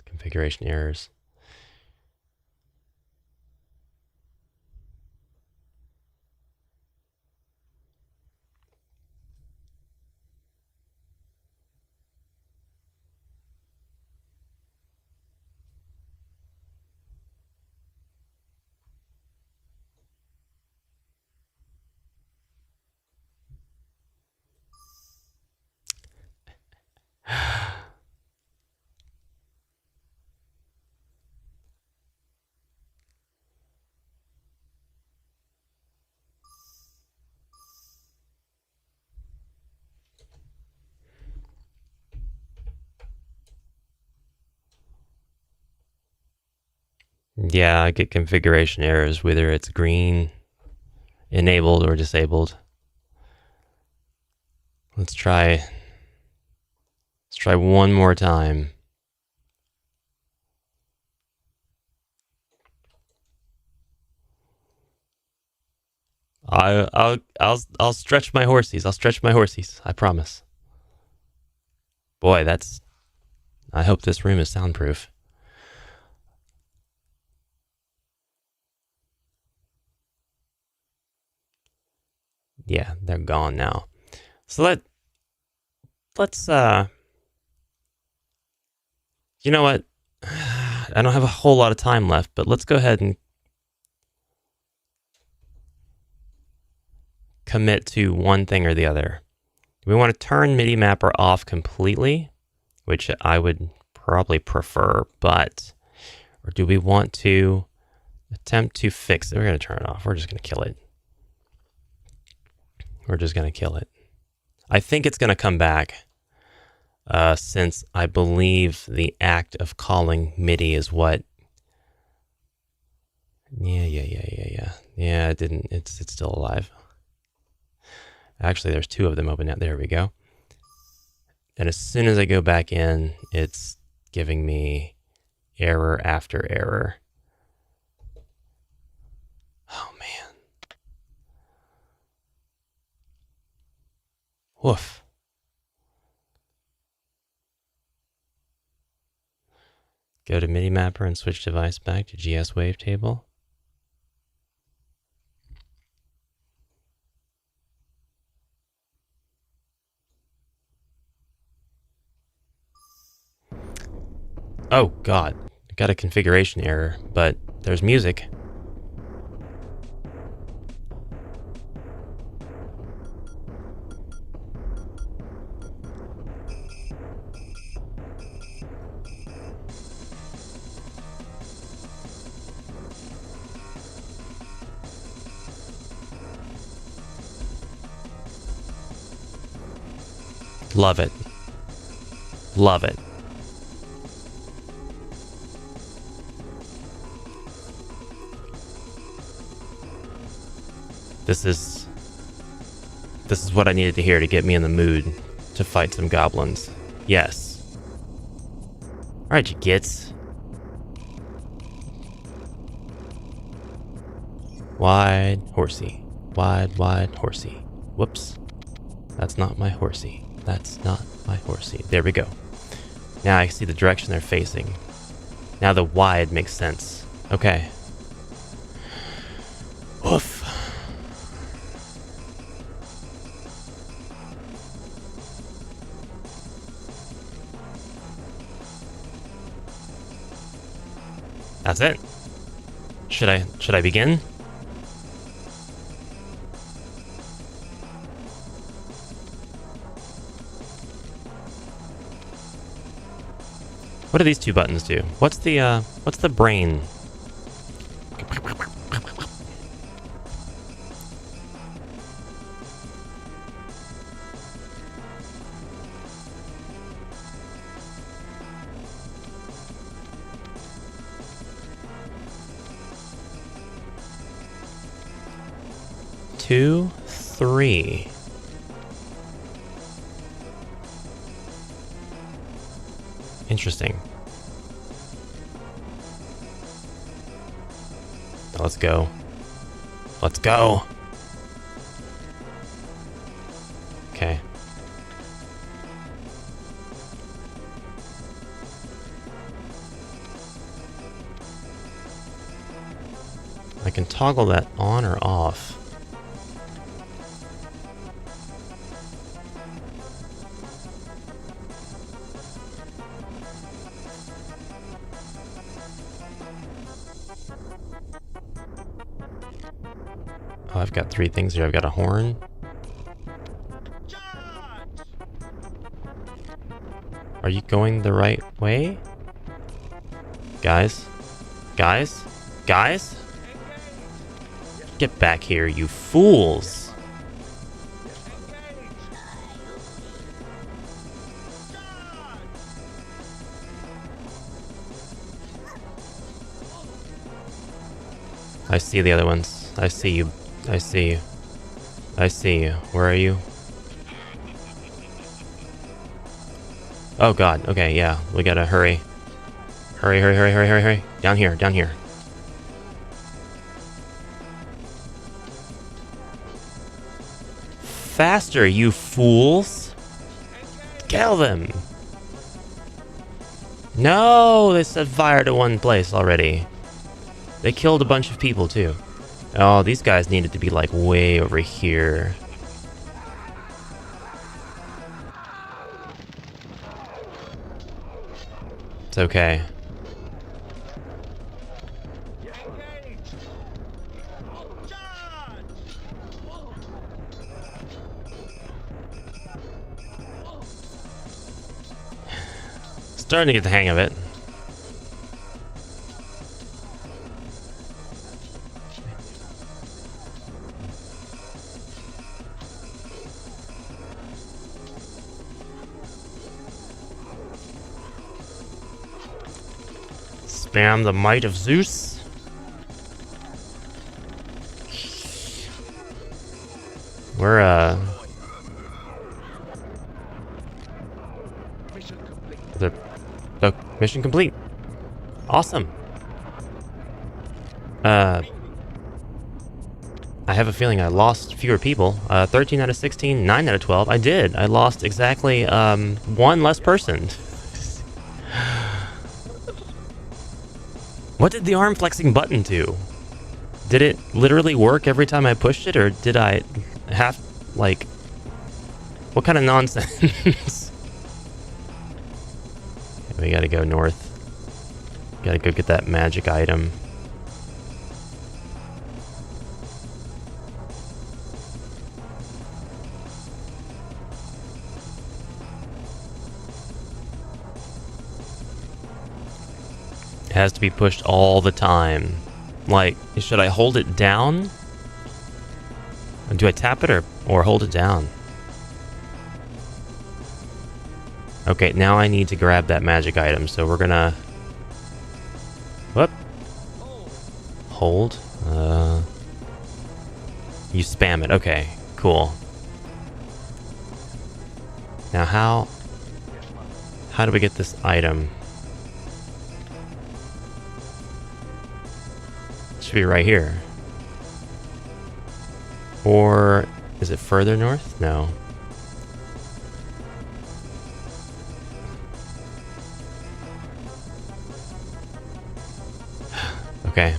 Configuration errors. Yeah, I get configuration errors, whether it's green, enabled, or disabled. Let's try one more time. I'll stretch my horsies. I'll stretch my horsies. I promise. Boy, I hope this room is soundproof. Yeah, they're gone now. So let's you know what? I don't have a whole lot of time left, but let's go ahead and commit to one thing or the other. We want to turn MIDI Mapper off completely, which I would probably prefer, or do we want to attempt to fix it? We're going to turn it off. We're just going to kill it. We're just going to kill it. I think it's going to come back, since I believe the act of calling MIDI is what... Yeah, it didn't. It's still alive. Actually, there's 2 of them open now. There we go. And as soon as I go back in, it's giving me error after error. Oh, man. Woof. Go to MIDI Mapper and switch device back to GS Wavetable. Oh, God. I got a configuration error, but there's music. Love it. Love it. This is what I needed to hear to get me in the mood to fight some goblins. Yes. Alright, you gits. Wide horsey. Wide horsey. Whoops. That's not my horsey. That's not my horsey. There we go. Now I see the direction they're facing. Now the wide makes sense. Okay. Woof. That's it. Should I begin? What do these two buttons do? What's the brain? Two, three. Interesting. Let's go. Let's go. Okay. I can toggle that on or off. Oh, I've got three things here. I've got a horn. Are you going the right way? Guys? Guys? Guys? Get back here, you fools! I see the other ones. I see you. I see you. I see you. Where are you? Oh god, okay, yeah. We gotta hurry. Hurry, hurry, hurry, hurry, hurry, hurry. Down here, down here. Faster, you fools! Kill them! No! They set fire to one place already. They killed a bunch of people, too. Oh, these guys needed to be, like, way over here. It's okay. Starting to get the hang of it. Spam the might of Zeus. We're the mission complete. Awesome. I have a feeling I lost fewer people. 13 out of 16, 9 out of 12. I did. I lost exactly one less person. What did the arm flexing button do? Did it literally work every time I pushed it, or did I have, like... What kind of nonsense? We gotta go north. Gotta go get that magic item. It has to be pushed all the time. Like, should I hold it down? Do I tap it or hold it down? Okay, now I need to grab that magic item, so we're gonna... Whoop. Hold. You spam it. Okay, cool. Now how do we get this item? It should be right here. Or is it further north? No. Okay.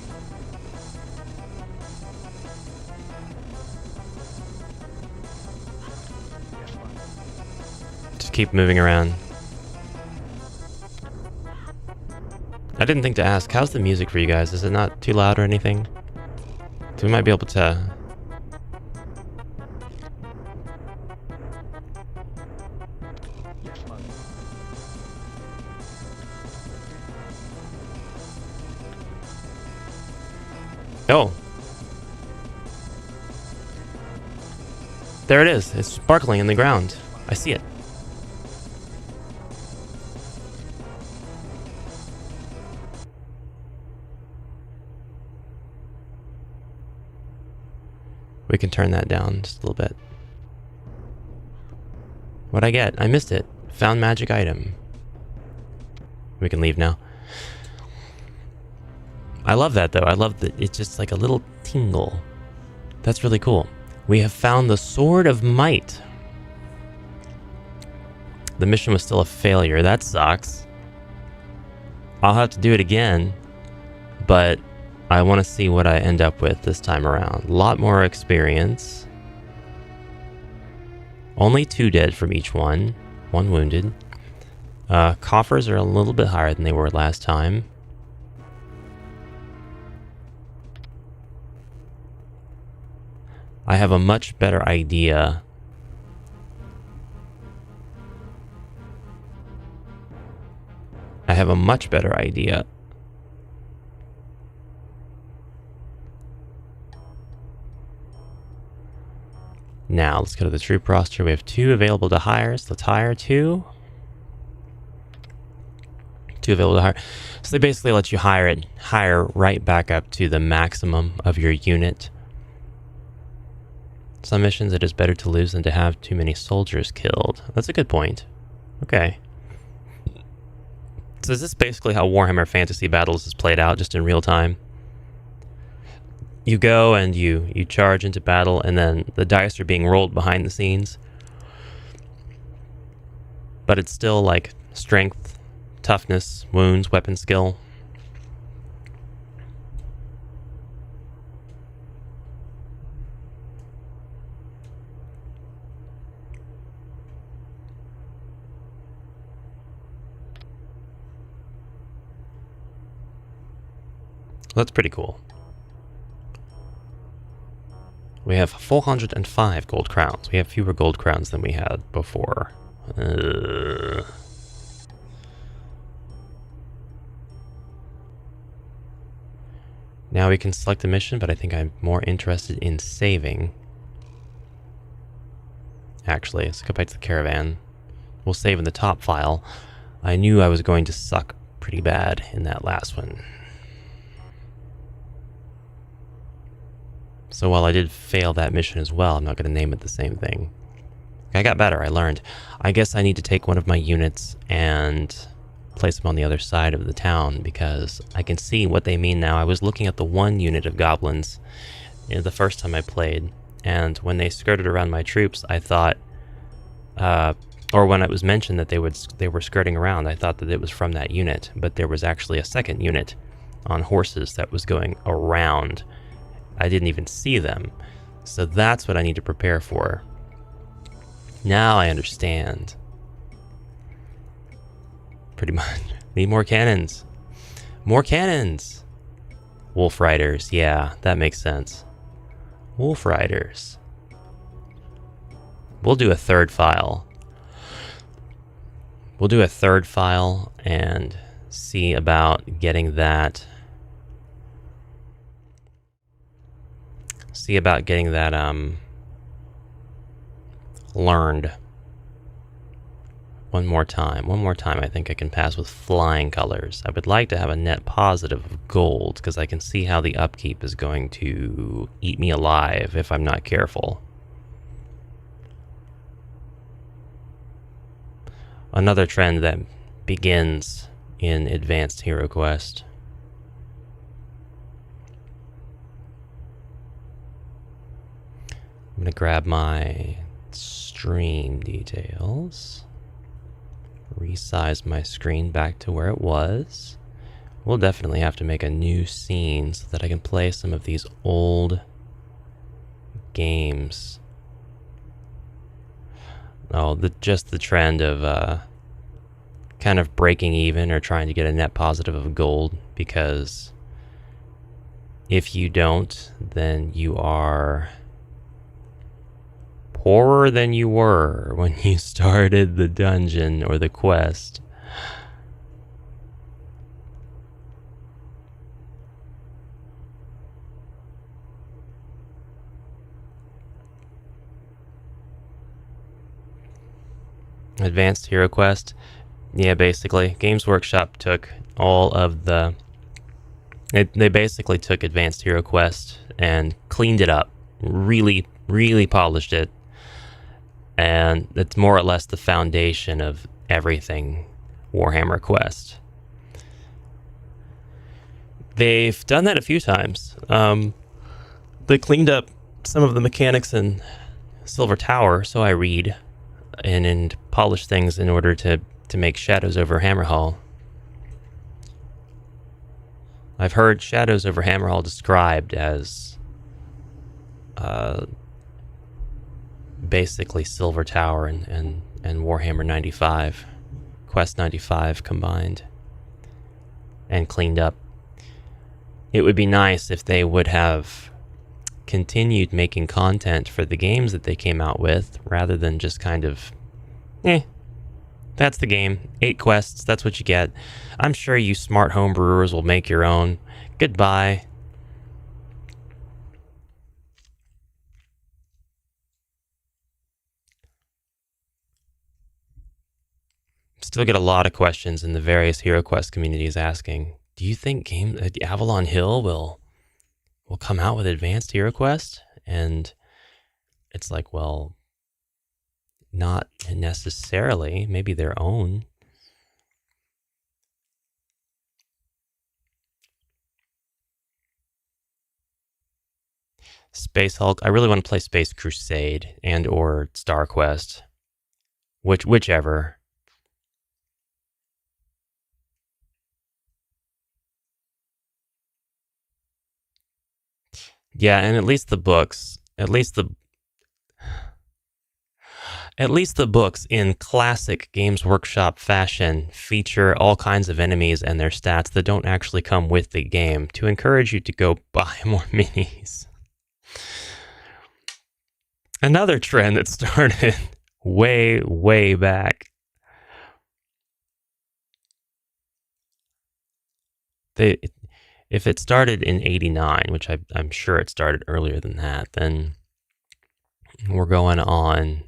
Just keep moving around. I didn't think to ask, how's the music for you guys? Is it not too loud or anything? So we might be able to... Oh! There it is. It's sparkling in the ground. I see it. We can turn that down just a little bit. What'd I get? I missed it. Found magic item. We can leave now. I love that though. I love that it's just like a little tingle. That's really cool. We have found the Sword of Might. The mission was still a failure. That sucks. I'll have to do it again, but I want to see what I end up with this time around. A lot more experience. Only 2 dead from each one. 1 wounded. Coffers are a little bit higher than they were last time. I have a much better idea. I have a much better idea. Now, let's go to the troop roster. We have 2 available to hire, so let's hire 2. 2 available to hire. So they basically let you hire right back up to the maximum of your unit. Some missions, it is better to lose than to have too many soldiers killed. That's a good point. Okay. So is this basically how Warhammer Fantasy Battles is played out, just in real time? You go and you charge into battle, and then the dice are being rolled behind the scenes. But it's still like strength, toughness, wounds, weapon skill. That's pretty cool. We have 405 gold crowns. We have fewer gold crowns than we had before. Now we can select a mission, but I think I'm more interested in saving. Actually, let's go back to the caravan. We'll save in the top file. I knew I was going to suck pretty bad in that last one. So while I did fail that mission as well, I'm not going to name it the same thing. I got better, I learned. I guess I need to take one of my units and place them on the other side of the town, because I can see what they mean now. I was looking at the 1 unit of goblins the first time I played, and when they skirted around my troops, I thought, or when it was mentioned that they were skirting around, I thought that it was from that unit, but there was actually a second unit on horses that was going around. I didn't even see them. So that's what I need to prepare for. Now I understand. Pretty much. Need more cannons. More cannons! Wolf Riders. Yeah, that makes sense. Wolf Riders. We'll do a 3rd file. We'll do a 3rd file and see about getting that... learned. One more time. One more time, I think I can pass with flying colors. I would like to have a net positive of gold, because I can see how the upkeep is going to eat me alive if I'm not careful. Another trend that begins in Advanced Hero Quest. I'm going to grab my stream details. Resize my screen back to where it was. We'll definitely have to make a new scene so that I can play some of these old games. Oh, just the trend of kind of breaking even or trying to get a net positive of gold, because if you don't, then you are poorer than you were when you started the dungeon or the quest. Advanced Hero Quest. Yeah, basically, Games Workshop took all of the... They basically took Advanced Hero Quest and cleaned it up. Really, really polished it. And it's more or less the foundation of everything Warhammer Quest. They've done that a few times. They cleaned up some of the mechanics in Silver Tower, so I read, and polished things in order to make Shadows over Hammerhall. I've heard Shadows over Hammerhall described as basically Silver Tower and Warhammer 95, Quest 95 combined and cleaned up. It would be nice if they would have continued making content for the games that they came out with, rather than just kind of, that's the game. 8 quests, that's what you get. I'm sure you smart homebrewers will make your own. Goodbye. Still get a lot of questions in the various Hero Quest communities asking, do you think Avalon Hill will come out with Advanced Hero Quest? And it's like, well, not necessarily. Maybe their own. Space Hulk. I really want to play Space Crusade and or Star Quest. Whichever. Yeah, and at least the books in classic Games Workshop fashion feature all kinds of enemies and their stats that don't actually come with the game, to encourage you to go buy more minis. Another trend that started way, way back. If it started in 89, which I'm sure it started earlier than that, then we're going on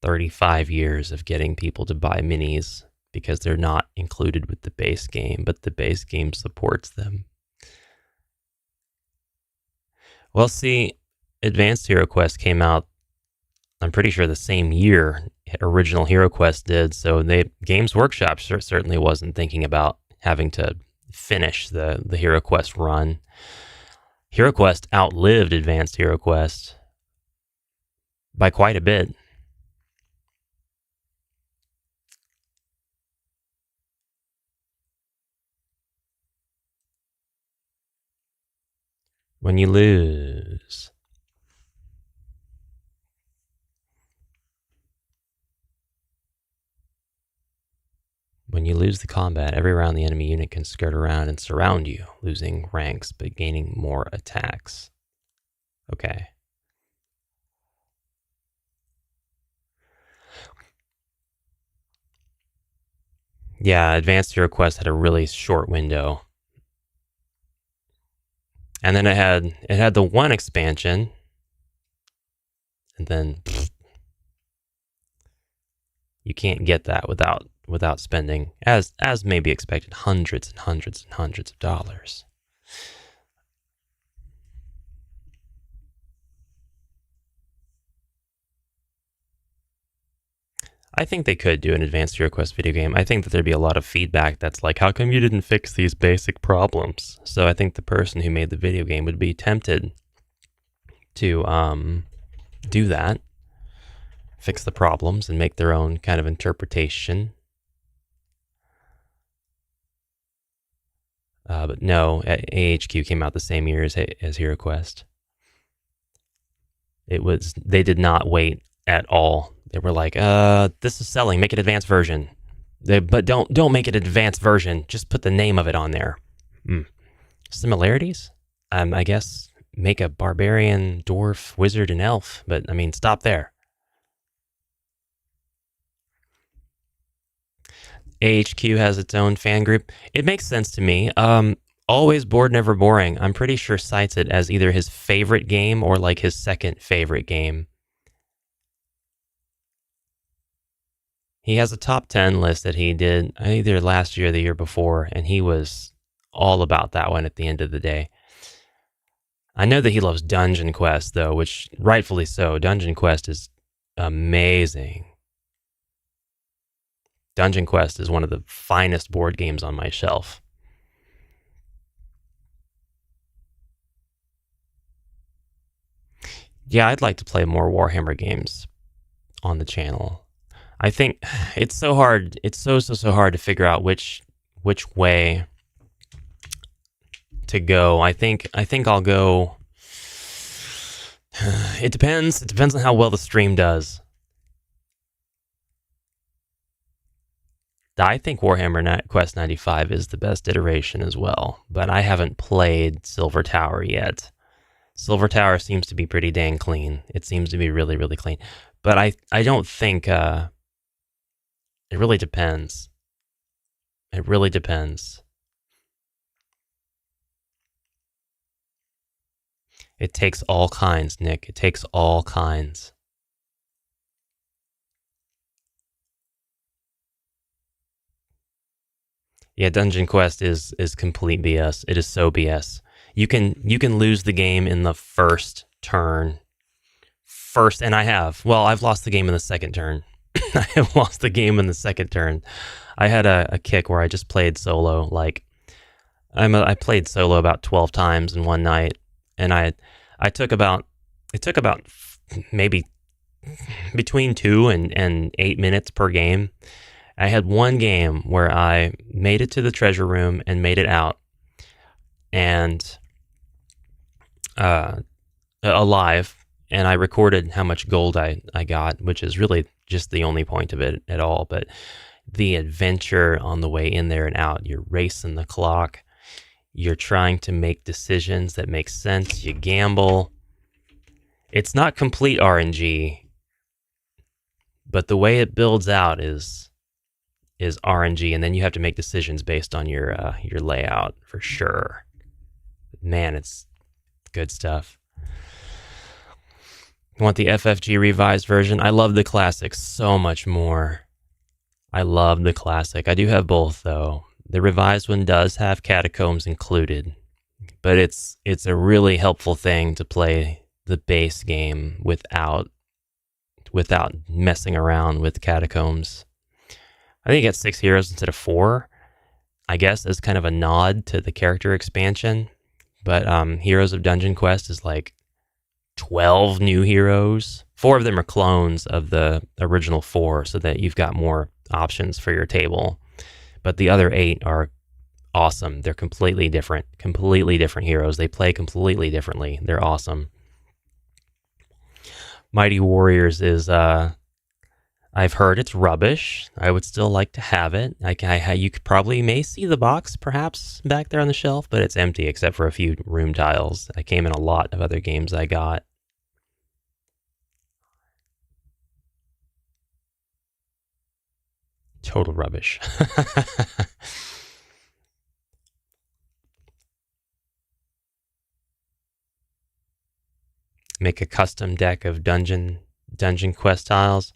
35 years of getting people to buy minis because they're not included with the base game, but the base game supports them. Well, see, Advanced Hero Quest came out, I'm pretty sure the same year original Hero Quest did, so Games Workshop certainly wasn't thinking about having to finish the Hero Quest run. Hero Quest outlived Advanced Hero Quest by quite a bit. When you lose. When you lose the combat, every round the enemy unit can skirt around and surround you, losing ranks but gaining more attacks. Okay. Yeah, Advanced Hero Quest had a really short window. And then it had the one expansion, and then You can't get that without spending, as may be expected, hundreds and hundreds and hundreds of dollars. I think they could do an advanced hero quest video game. I think that there'd be a lot of feedback that's like, how come you didn't fix these basic problems? So I think the person who made the video game would be tempted to do that, fix the problems, and make their own kind of interpretation. But no, AHQ came out the same year as HeroQuest. They did not wait at all. They were like, this is selling, make it advanced version. But don't make it advanced version, just put the name of it on there. Similarities? I guess make a barbarian, dwarf, wizard, and elf, but I mean, stop there. AHQ has its own fan group. It makes sense to me. Always Bored, Never Boring, I'm pretty sure cites it as either his favorite game or like his second favorite game. He has a top 10 list that he did either last year or the year before, and he was all about that one at the end of the day. I know that he loves Dungeon Quest, though, which rightfully so. Dungeon Quest is amazing. Dungeon Quest is one of the finest board games on my shelf. Yeah, I'd like to play more Warhammer games on the channel. I think it's so hard. It's so hard to figure out which way to go. I think I'll go. It depends. It depends on how well the stream does. I think Warhammer Quest 95 is the best iteration as well, but I haven't played Silver Tower yet. Silver Tower seems to be pretty dang clean. It seems to be really, really clean. But I don't think... it really depends. It really depends. It takes all kinds, Nick. It takes all kinds. Yeah, Dungeon Quest is complete BS. It is so BS. You can lose the game in the first turn. And I have. Well, I've lost the game in the second turn. I have lost the game in the second turn. I had a kick where I just played solo. Like, I played solo about 12 times in one night, and it took about maybe between 2 and 8 minutes per game. I had one game where I made it to the treasure room and made it out, and alive, and I recorded how much gold I got, which is really just the only point of it at all. But the adventure on the way in there and out, you're racing the clock, you're trying to make decisions that make sense, you gamble. It's not complete RNG, but the way it builds out is RNG, and then you have to make decisions based on your layout for sure. Man, it's good stuff. You want the FFG revised version? I love the classic so much more. I love the classic. I do have both, though. The revised one does have catacombs included, but it's a really helpful thing to play the base game without messing around with catacombs. I think it gets 6 heroes instead of 4, I guess, as kind of a nod to the character expansion. But Heroes of Dungeon Quest is like 12 new heroes. 4 of them are clones of the original 4, so that you've got more options for your table. But the other 8 are awesome. They're completely different heroes. They play completely differently. They're awesome. Mighty Warriors is... I've heard it's rubbish. I would still like to have it. You probably may see the box, perhaps, back there on the shelf, but it's empty except for a few room tiles. I came in a lot of other games I got. Total rubbish. Make a custom deck of Dungeon Quest tiles.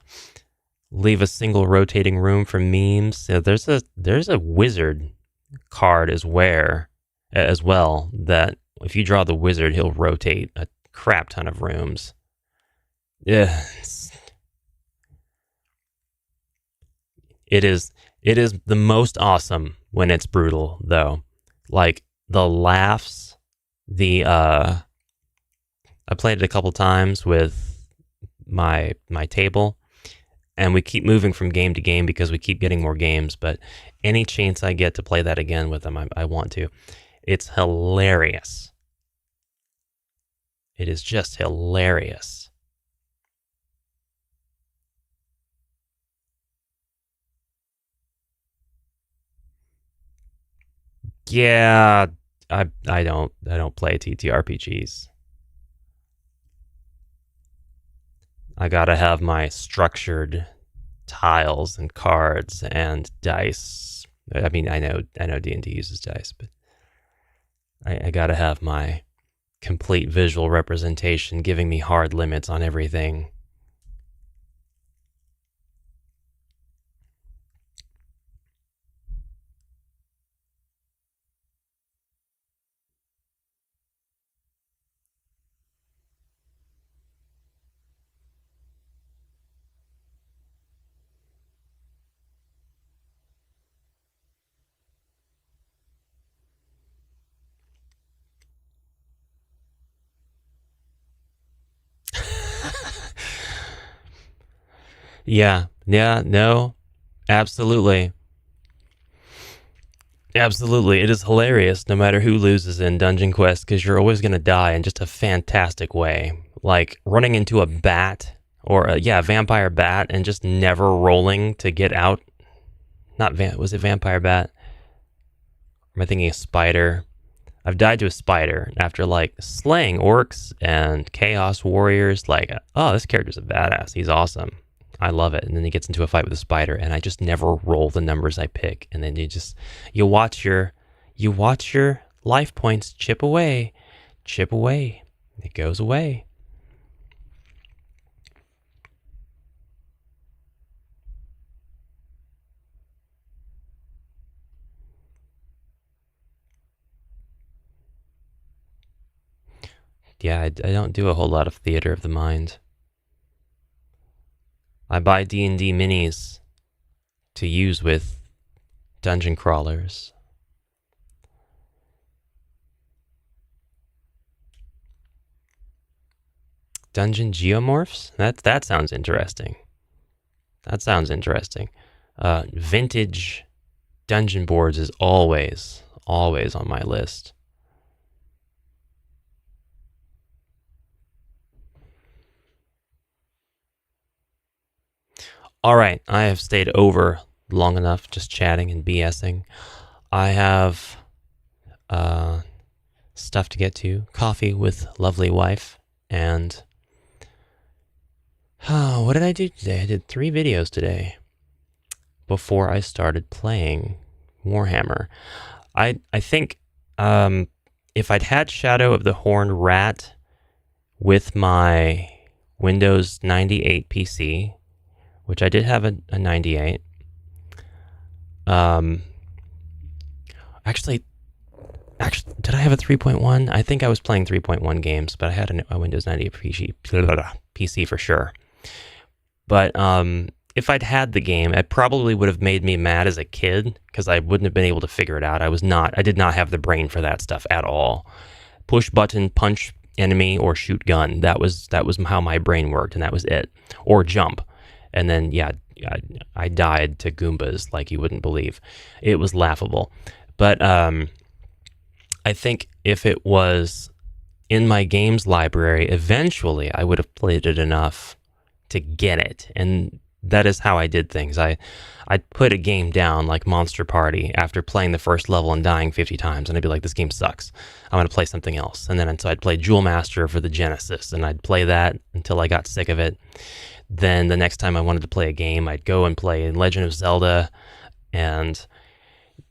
leave a single rotating room for memes. So there's a wizard card as well that if you draw the wizard, he'll rotate a crap ton of rooms. Yeah, it is the most awesome when it's brutal though. Like the laughs, I played it a couple times with my table, and we keep moving from game to game because we keep getting more games, but any chance I get to play that again with them, I want to. It's hilarious. It is just hilarious. Yeah, I don't play TTRPGs. I gotta have my structured tiles and cards and dice. I mean, I know D&D uses dice, but I gotta have my complete visual representation giving me hard limits on everything. Yeah, no, absolutely. Absolutely. It is hilarious no matter who loses in Dungeon Quest because you're always going to die in just a fantastic way. Like running into a bat or a vampire bat and just never rolling to get out. Was it vampire bat? Or am I thinking a spider? I've died to a spider after like slaying orcs and chaos warriors. Like, oh, this character's a badass. He's awesome. I love it. And then he gets into a fight with a spider, and I just never roll the numbers I pick. And then you watch your life points chip away. It goes away. Yeah, I don't do a whole lot of theater of the mind. I buy D&D minis to use with dungeon crawlers. Dungeon geomorphs? That sounds interesting. Vintage dungeon boards is always on my list. All right, I have stayed over long enough just chatting and BSing. I have stuff to get to, coffee with lovely wife, and what did I do today? I did 3 videos today before I started playing Warhammer. I think if I'd had Shadow of the Horned Rat with my Windows 98 PC, which I did have a 98. Actually, did I have a 3.1? I think I was playing 3.1 games, but I had a Windows 98 PC for sure. But if I'd had the game, it probably would have made me mad as a kid because I wouldn't have been able to figure it out. I did not have the brain for that stuff at all. Push button, punch enemy, or shoot gun. That was how my brain worked, and that was it. Or jump. And then, I died to Goombas like you wouldn't believe. It was laughable. But I think if it was in my games library, eventually I would have played it enough to get it. And that is how I did things. I'd put a game down like Monster Party after playing the first level and dying 50 times. And I'd be like, this game sucks. I'm going to play something else. And then so I'd play Jewel Master for the Genesis. And I'd play that until I got sick of it. Then the next time I wanted to play a game, I'd go and play Legend of Zelda, and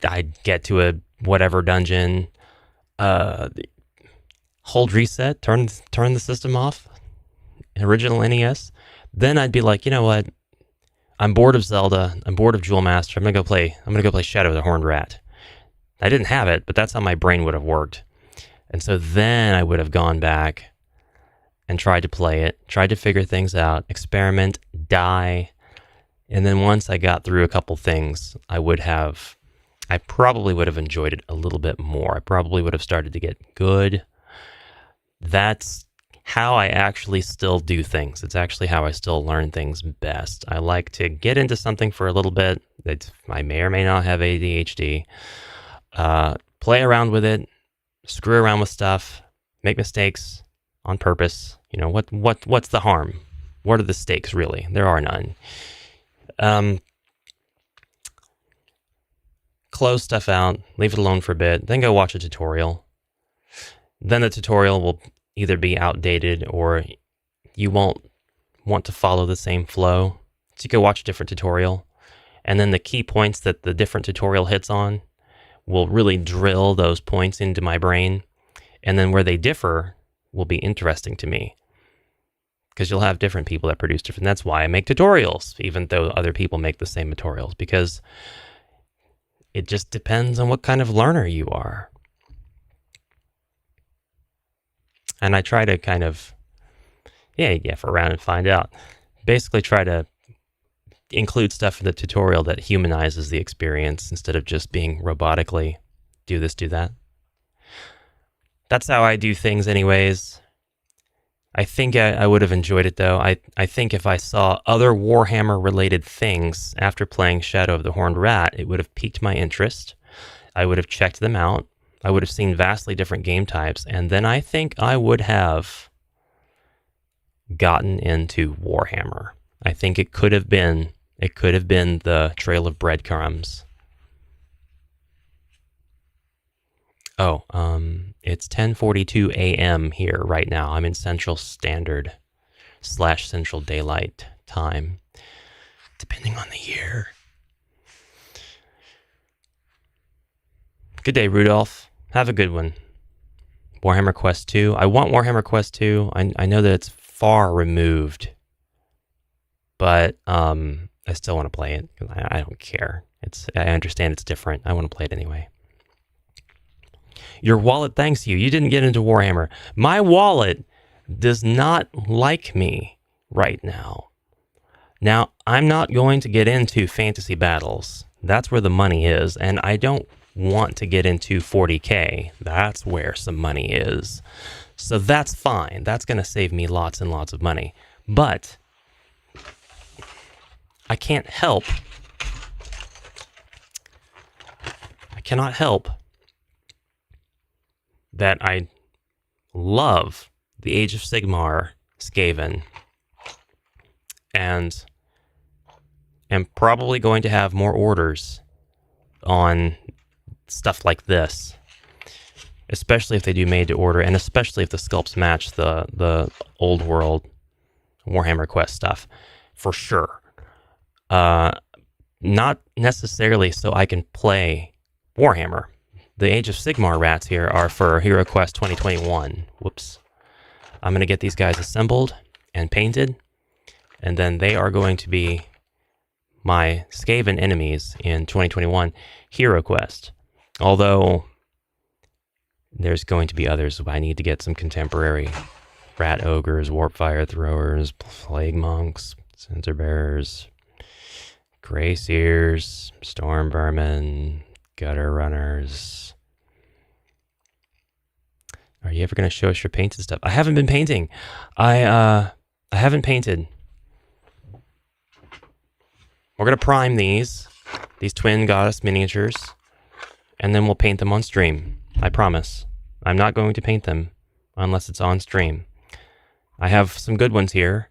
I'd get to a whatever dungeon, hold reset, turn the system off, original NES. Then I'd be like, you know what? I'm bored of Zelda. I'm bored of Jewel Master. I'm gonna go play Shadow of the Horned Rat. I didn't have it, but that's how my brain would have worked. And so then I would have gone back and tried to play it, tried to figure things out, experiment, die. And then once I got through a couple things, I probably would have enjoyed it a little bit more. I probably would have started to get good. That's how I actually still do things. It's actually how I still learn things best. I like to get into something for a little bit. I may or may not have ADHD. Play around with it, screw around with stuff, make mistakes on purpose. You know, what's the harm? What are the stakes, really? There are none. Close stuff out, leave it alone for a bit, then go watch a tutorial. Then the tutorial will either be outdated or you won't want to follow the same flow. So you go watch a different tutorial, and then the key points that the different tutorial hits on will really drill those points into my brain. And then where they differ will be interesting to me, because you'll have different people that produce different. That's why I make tutorials, even though other people make the same tutorials, because it just depends on what kind of learner you are. And I try to kind of, around and find out. Basically try to include stuff in the tutorial that humanizes the experience instead of just being robotically do this, do that. That's how I do things anyways. I think I would have enjoyed it though. I think if I saw other Warhammer related things after playing Shadow of the Horned Rat, it would have piqued my interest. I would have checked them out. I would have seen vastly different game types, and then I think I would have gotten into Warhammer. I think it could have been the trail of breadcrumbs. Oh, it's 10:42 a.m. here right now. I'm in Central Standard / Central Daylight Time, depending on the year. Good day, Rudolph. Have a good one. Warhammer Quest 2. I want Warhammer Quest 2. I know that it's far removed, but I still want to play it. I don't care. I understand it's different. I want to play it anyway. Your wallet thanks you. You didn't get into Warhammer. My wallet does not like me right now. Now, I'm not going to get into fantasy battles. That's where the money is, and I don't want to get into 40K. That's where some money is. So that's fine. That's going to save me lots and lots of money. But I cannot help that I love the Age of Sigmar Skaven, and am probably going to have more orders on stuff like this, especially if they do made to order, and especially if the sculpts match the old world Warhammer Quest stuff, for sure. Not necessarily so I can play Warhammer. The Age of Sigmar rats here are for Hero Quest 2021. Whoops. I'm going to get these guys assembled and painted, and then they are going to be my Skaven enemies in 2021 Hero Quest. Although there's going to be others. I need to get some contemporary rat ogres, warp fire throwers, plague monks, censer bearers, gray seers, storm vermin, gutter runners. Are you ever going to show us your painted stuff? I haven't been painting. I haven't painted. We're going to prime these twin goddess miniatures, and then we'll paint them on stream. I promise. I'm not going to paint them unless it's on stream. I have some good ones here.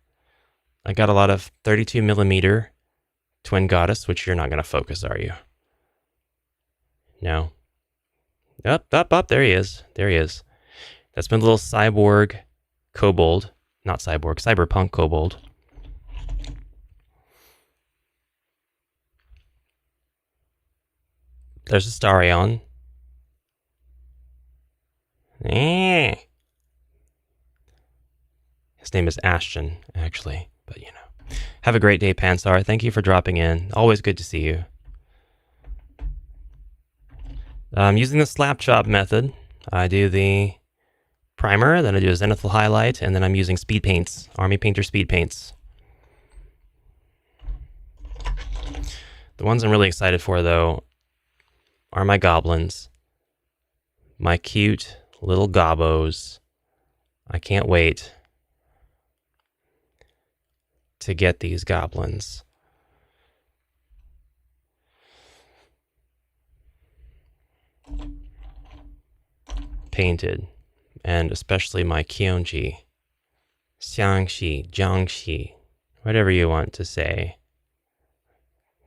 I got a lot of 32 millimeter twin goddess, which you're not going to focus, are you? No. Up. There he is. That's my little cyborg kobold. Not cyborg, cyberpunk kobold. There's a Starion. His name is Ashton, actually, but you know. Have a great day, Pansar. Thank you for dropping in. Always good to see you. I'm using the slap chop method. I do the primer, then I do a zenithal highlight, and then I'm using speed paints, Army Painter speed paints. The ones I'm really excited for, though, are my goblins. My cute little gobbos. I can't wait to get these goblins. Painted. And especially my Kyonji, Xiangxi, Jiangxi, whatever you want to say.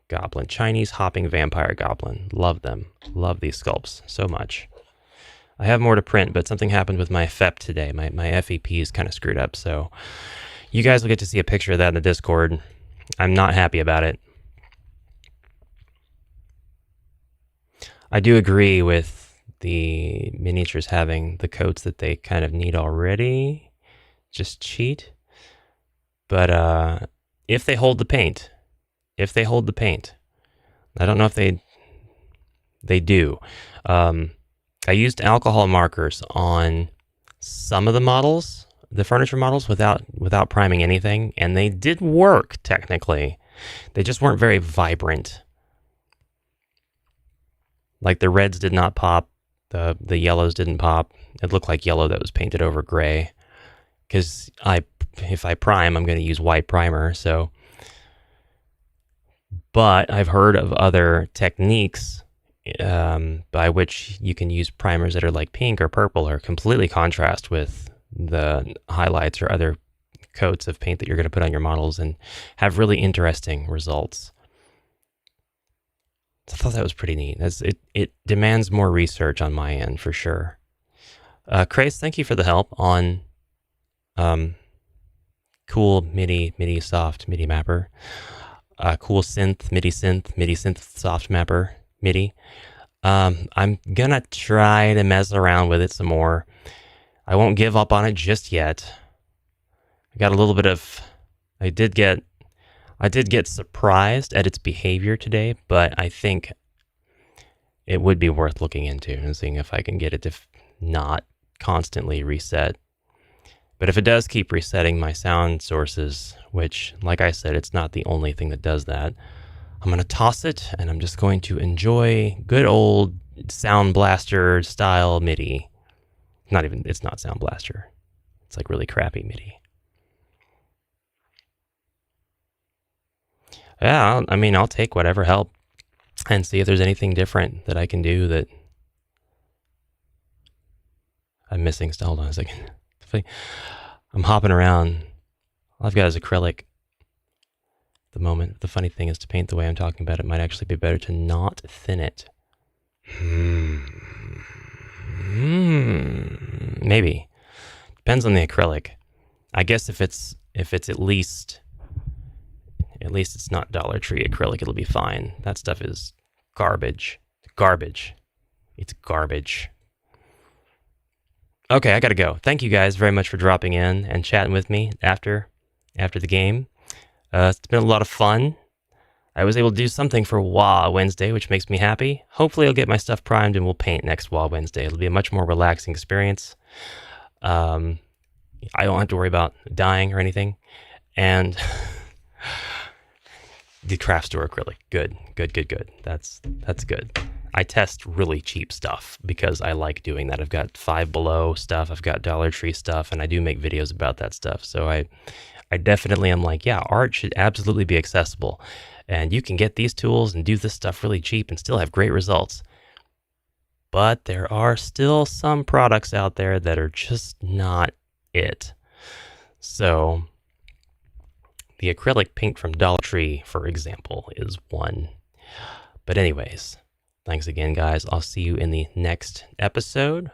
Goblin, Chinese hopping vampire goblin. Love them. Love these sculpts so much. I have more to print, but something happened with my FEP today. My FEP is kind of screwed up, so you guys will get to see a picture of that in the Discord. I'm not happy about it. I do agree with the miniatures having the coats that they kind of need already. Just cheat. But if they hold the paint, I don't know if they do. I used alcohol markers on some of the models, the furniture models, without priming anything, and they did work technically. They just weren't very vibrant. Like the reds did not pop. The yellows didn't pop. It looked like yellow that was painted over gray. Because if I prime, I'm going to use white primer. So, but I've heard of other techniques by which you can use primers that are like pink or purple or completely contrast with the highlights or other coats of paint that you're going to put on your models and have really interesting results. I thought that was pretty neat. It demands more research on my end for sure. Craze, thank you for the help on cool MIDI soft MIDI mapper. Cool synth, MIDI synth soft mapper, MIDI. I'm gonna try to mess around with it some more. I won't give up on it just yet. I got a little bit of, I did get surprised at its behavior today, but I think it would be worth looking into and seeing if I can get it to not constantly reset. But if it does keep resetting my sound sources, which, like I said, it's not the only thing that does that, I'm going to toss it and I'm just going to enjoy good old Sound Blaster style MIDI. It's not Sound Blaster. It's like really crappy MIDI. Yeah, I mean, I'll take whatever help and see if there's anything different that I can do that I'm missing. Hold on a second. I'm hopping around. All I've got is acrylic at the moment. The funny thing is, to paint the way I'm talking about, it might actually be better to not thin it. Maybe. Depends on the acrylic. I guess if it's at least it's not Dollar Tree acrylic, it'll be fine. That stuff is garbage. Garbage. It's garbage. Okay, I gotta go. Thank you guys very much for dropping in and chatting with me after the game. It's been a lot of fun. I was able to do something for WA Wednesday, which makes me happy. Hopefully I'll get my stuff primed and we'll paint next WA Wednesday. It'll be a much more relaxing experience. I don't have to worry about dying or anything. And the craft store acrylic. Good. That's good. I test really cheap stuff because I like doing that. I've got Five Below stuff, I've got Dollar Tree stuff, and I do make videos about that stuff. So I definitely am like, yeah, art should absolutely be accessible. And you can get these tools and do this stuff really cheap and still have great results. But there are still some products out there that are just not it. So the acrylic paint from Dollar Tree, for example, is one. But anyways, thanks again, guys. I'll see you in the next episode,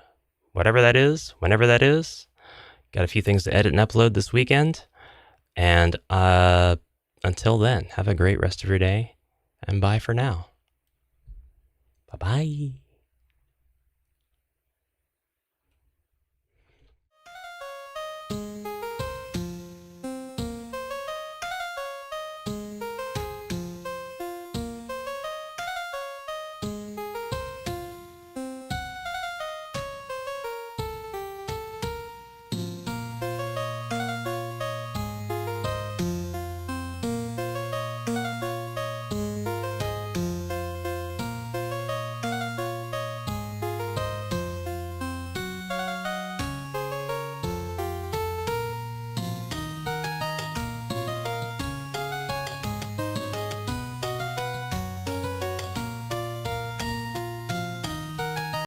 whatever that is, whenever that is. Got a few things to edit and upload this weekend. And until then, have a great rest of your day, and bye for now. Bye-bye.